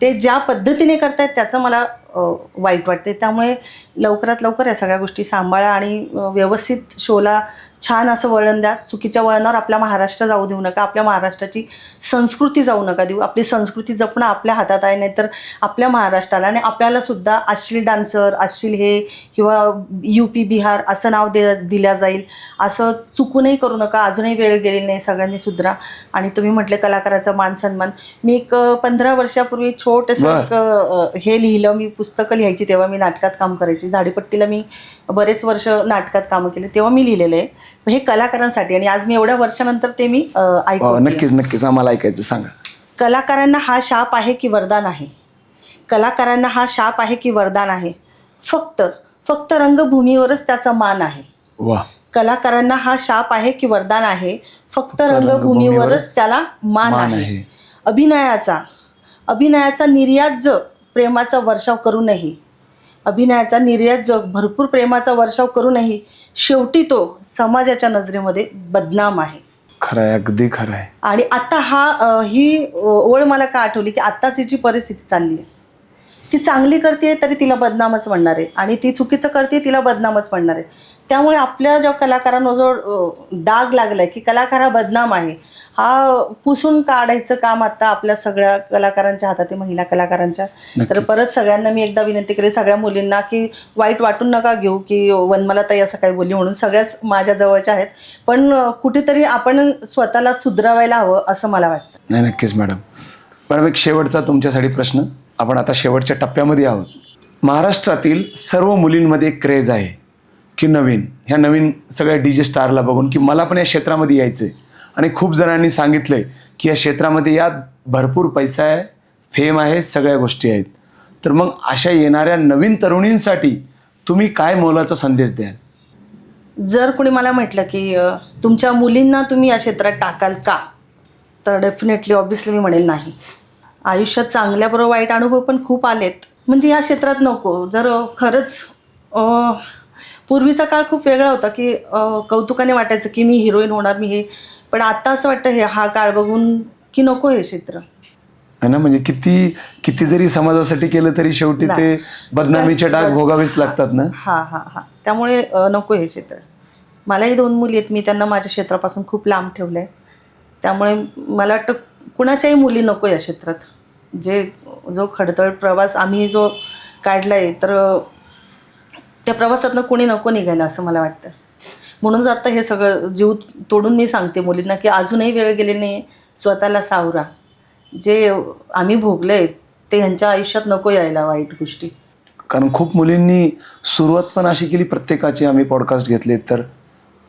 ते ज्या पद्धतीने करतायत त्याचं मला वाईट वाटते. त्यामुळे लवकरात लवकर या सगळ्या गोष्टी सांभाळा आणि व्यवस्थित शोला छान असं वळण द्या. चुकीच्या वळणावर आपला महाराष्ट्र जाऊ देऊ नका, आपल्या महाराष्ट्राची संस्कृती जाऊ नका देऊ. आपली संस्कृती जपणं आपल्या हातात आहे, नाहीतर आपल्या महाराष्ट्राला आणि आपल्याला सुद्धा अश्लील डान्सर, अश्लील हे किंवा UP बिहार असं नाव दिल्या जाईल, असं चुकूनही करू नका. अजूनही वेळ गेलेली नाही, सगळ्यांनी सुधरा. आणि तुम्ही म्हटले कलाकाराचा मान सन्मान, मी एक 15 वर्षापूर्वी छोटंसं हे लिहिलं. मी पुस्तकं लिहायची तेव्हा मी नाटकात काम करायची, झाडीपट्टीला मी बरेच वर्ष नाटकात कामं केले, तेव्हा मी लिहिलेलं आहे हे कलाकारांसाठी. आणि आज मी एवढ्या वर्षानंतर ते मी ऐकू. नक्कीच नक्कीच आम्हाला ऐकायचं, सांगा. कलाकारांना हा शाप आहे की वरदान आहे? कलाकारांना हा शाप आहे की वरदान आहे? फक्त रंगभूमीवरच त्याचा मान आहे. वा. कलाकारांना हा शाप आहे की वरदान आहे? फक्त रंगभूमीवरच त्याला मान आहे. अभिनयाचा निर्यात जग प्रेमाचा वर्षाव करूनही, अभिनयाचा निर्यात जग भरपूर प्रेमाचा वर्षाव करूनही शेवटी तो समाजाच्या नजरेमध्ये बदनाम आहे. खरंय, अगदी खरंय. आणि आता ही ओळ मला का आठवली की आत्ताची जी परिस्थिती चालली आहे, ती चांगली करते तरी तिला बदनामच म्हणणार आहे, आणि ती चुकीचं करते तिला बदनामच म्हणणार आहे. त्यामुळे आपल्या ज्या कलाकारांवर जो डाग लागलाय की कलाकार हा बदनाम आहे, हा पुसून काढायचं काम आता आपल्या सगळ्या कलाकारांच्या हातात आहे, महिला कलाकारांच्या. तर परत सगळ्यांना मी एकदा विनंती करेन, सगळ्या मुलींना, की वाईट वाटून नका घेऊ की वनमालाताई असं काही बोलली म्हणून. सगळ्याच माझ्या जवळच्या आहेत, पण कुठेतरी आपण स्वतःला सुधरवायला हवं असं मला वाटतं. नाही, नक्कीच मॅडम. मॅडम, एक शेवटचा तुमच्यासाठी प्रश्न. आपण आता शेवटच्या टप्प्यामध्ये आहोत. महाराष्ट्रातील सर्व मुलींमध्ये एक क्रेज आहे की ह्या नवीन सगळ्या DJ स्टारला बघून की मला पण या क्षेत्रामध्ये यायचं आहे, आणि खूप जणांनी सांगितलंय की या क्षेत्रामध्ये या भरपूर पैसा आहे, फेम आहे, सगळ्या गोष्टी आहेत. तर मग अशा येणाऱ्या नवीन तरुणींसाठी तुम्ही काय मोलाचा संदेश द्याल? जर कोणी मला म्हटलं की तुमच्या मुलींना तुम्ही या क्षेत्रात टाकाल का, तर डेफिनेटली ऑब्व्हियसली मी म्हणेल नाही. आयुष्यात चांगल्याबरोबर वाईट अनुभव पण खूप आलेत, म्हणजे या क्षेत्रात नको. जर खरंच पूर्वीचा काळ खूप वेगळा होता की कौतुकाने वाटायचं की मी हिरोईन होणार, मी हे. पण आता असं वाटतं हा काळ बघून की नको हे क्षेत्र. है ना, म्हणजे किती जरी समाजासाठी केलं तरी शेवटी ते बदनामीचे डाग भोगावेच लागतात ना. हा. त्यामुळे नको हे क्षेत्र. मलाही 2 मुली आहेत, मी त्यांना माझ्या क्षेत्रापासून खूप लांब ठेवलं आहे. त्यामुळे मला वाटतं कुणाच्याही मुली नको या क्षेत्रात. जो खडतळ प्रवास आम्ही जो काढला आहे, तर त्या प्रवासातनं कोणी नको निघायला असं मला वाटतं. म्हणूनच आता हे सगळं जीव तोडून मी सांगते मुलींना की अजूनही वेळ गेली नाही, स्वतःला सावरा. जे आम्ही भोगलं आहे ते ह्यांच्या आयुष्यात नको यायला वाईट गोष्टी. कारण खूप मुलींनी सुरुवात पण अशी केली, प्रत्येकाचे आम्ही पॉडकास्ट घेतले तर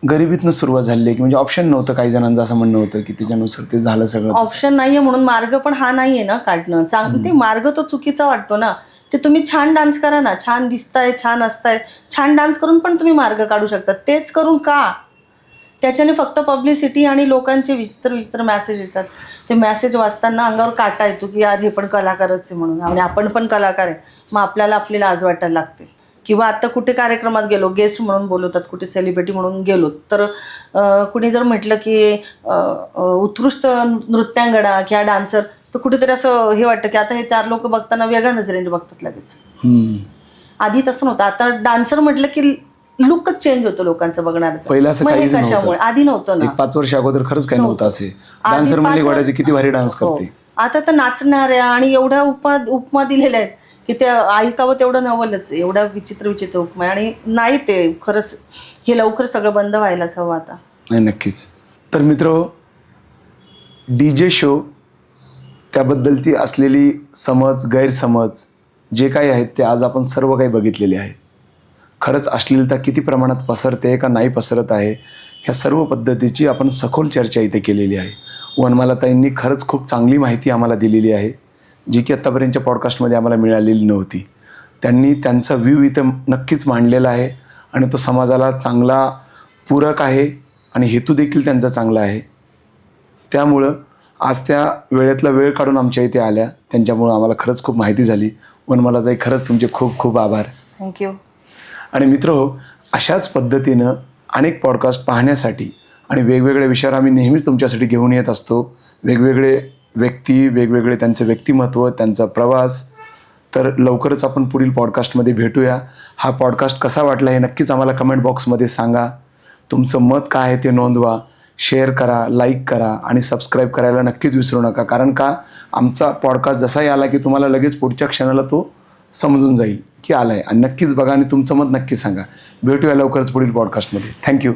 गरिबीतनं सुरुवात झाली आहे, की म्हणजे ऑप्शन नव्हतं. काही जणांचं असं म्हणणं होतं की त्याच्यानुसार ते झालं सगळं. ऑप्शन नाहीये म्हणून मार्ग पण हा नाहीये ना काढणं. ते मार्ग तो चुकीचा वाटतो ना. ते तुम्ही छान डान्स करा ना, छान दिसताय, छान असताय, छान डान्स करून पण तुम्ही मार्ग काढू शकता. तेच करून का? त्याच्याने फक्त पब्लिसिटी आणि लोकांचे विचित्र मॅसेज येतात. ते मॅसेज वाचताना अंगावर काटा येतो की यार हे पण कलाकारच आहे म्हणून, आणि आपण पण कलाकार आहे. मग आपल्याला आपली लाज वाटायला लागते. किंवा आता कुठे कार्यक्रमात गेलो, गेस्ट म्हणून बोलवतात, कुठे सेलिब्रिटी म्हणून गेलो, तर कुणी जर म्हटलं की उत्कृष्ट नृत्यांगणा किंवा डान्सर, तर कुठेतरी असं हे वाटतं की आता हे 4 लोक बघताना वेगळ्या नजरेने बघतात लगेच. आधी तसं नव्हतं. आता डान्सर म्हटलं की लुकच चेंज होतो लोकांचं बघणारचं. पहिलं असं काहीच नव्हतं. कशामुळे? आधी नव्हतं ना. 5 वर्ष अगोदर खरंच काही नव्हतं असे. डान्सर म्हणजे वाटायचे किती भारी डान्स करते. आता तर नाचणाऱ्या आणि एवढ्या उपमा दिलेल्या आहेत की त्या ऐकावं तेवढं नवलच. एवढ्या विचित्र उपमा, आणि नाही ते खरंच हे लवकर सगळं बंद व्हायलाच हवं आता. नाही, नक्कीच. तर मित्र, DJ शो त्याबद्दल ती असलेली गैरसमज जे काही आहेत ते आज आपण सर्व काही बघितलेले आहे. खरंच अश्लीलता किती प्रमाणात पसरते का नाही पसरत आहे, ह्या सर्व पद्धतीची आपण सखोल चर्चा इथे केलेली आहे. वनमालाताईंनी खरंच खूप चांगली माहिती आम्हाला दिलेली आहे, जी की आत्तापर्यंतच्या पॉडकास्टमध्ये आम्हाला मिळालेली नव्हती. त्यांनी त्यांचा व्ह्यू इथं नक्कीच मांडलेला आहे, आणि तो समाजाला चांगला पूरक आहे, आणि हेतू देखील त्यांचा चांगला आहे. त्यामुळं आज त्या वेळेतला वेळ काढून आमच्या इथे आल्या, त्यांच्यामुळं आम्हाला खरंच खूप माहिती झाली. वनमालाताई, खरंच तुमचे खूप खूप आभार. थँक्यू. आणि मित्र, अशाच पद्धतीनं अनेक पॉडकास्ट पाहण्यासाठी आणि वेगवेगळ्या विषयावर आम्ही नेहमीच तुमच्यासाठी घेऊन येत असतो. वेगवेगळे व्यक्ती, वेगवेगळे त्यांचं व्यक्तिमत्व, त्यांचा प्रवास. तर लवकरच आपण पुढील पॉडकास्टमध्ये भेटूया. हा पॉडकास्ट कसा वाटला हे नक्कीच आम्हाला कमेंट बॉक्समध्ये सांगा. तुमचं मत काय आहे ते नोंदवा, शेअर करा, लाईक करा, आणि सबस्क्राईब करायला नक्कीच विसरू नका. कारण का, आमचा पॉडकास्ट जसाही आला की तुम्हाला लगेच पुढच्या क्षणाला तो समजून जाईल की आला आहे. आणि नक्कीच बघा आणि तुमचं मत नक्की सांगा. भेटूया लवकरच पुढील पॉडकास्टमध्ये. थँक्यू.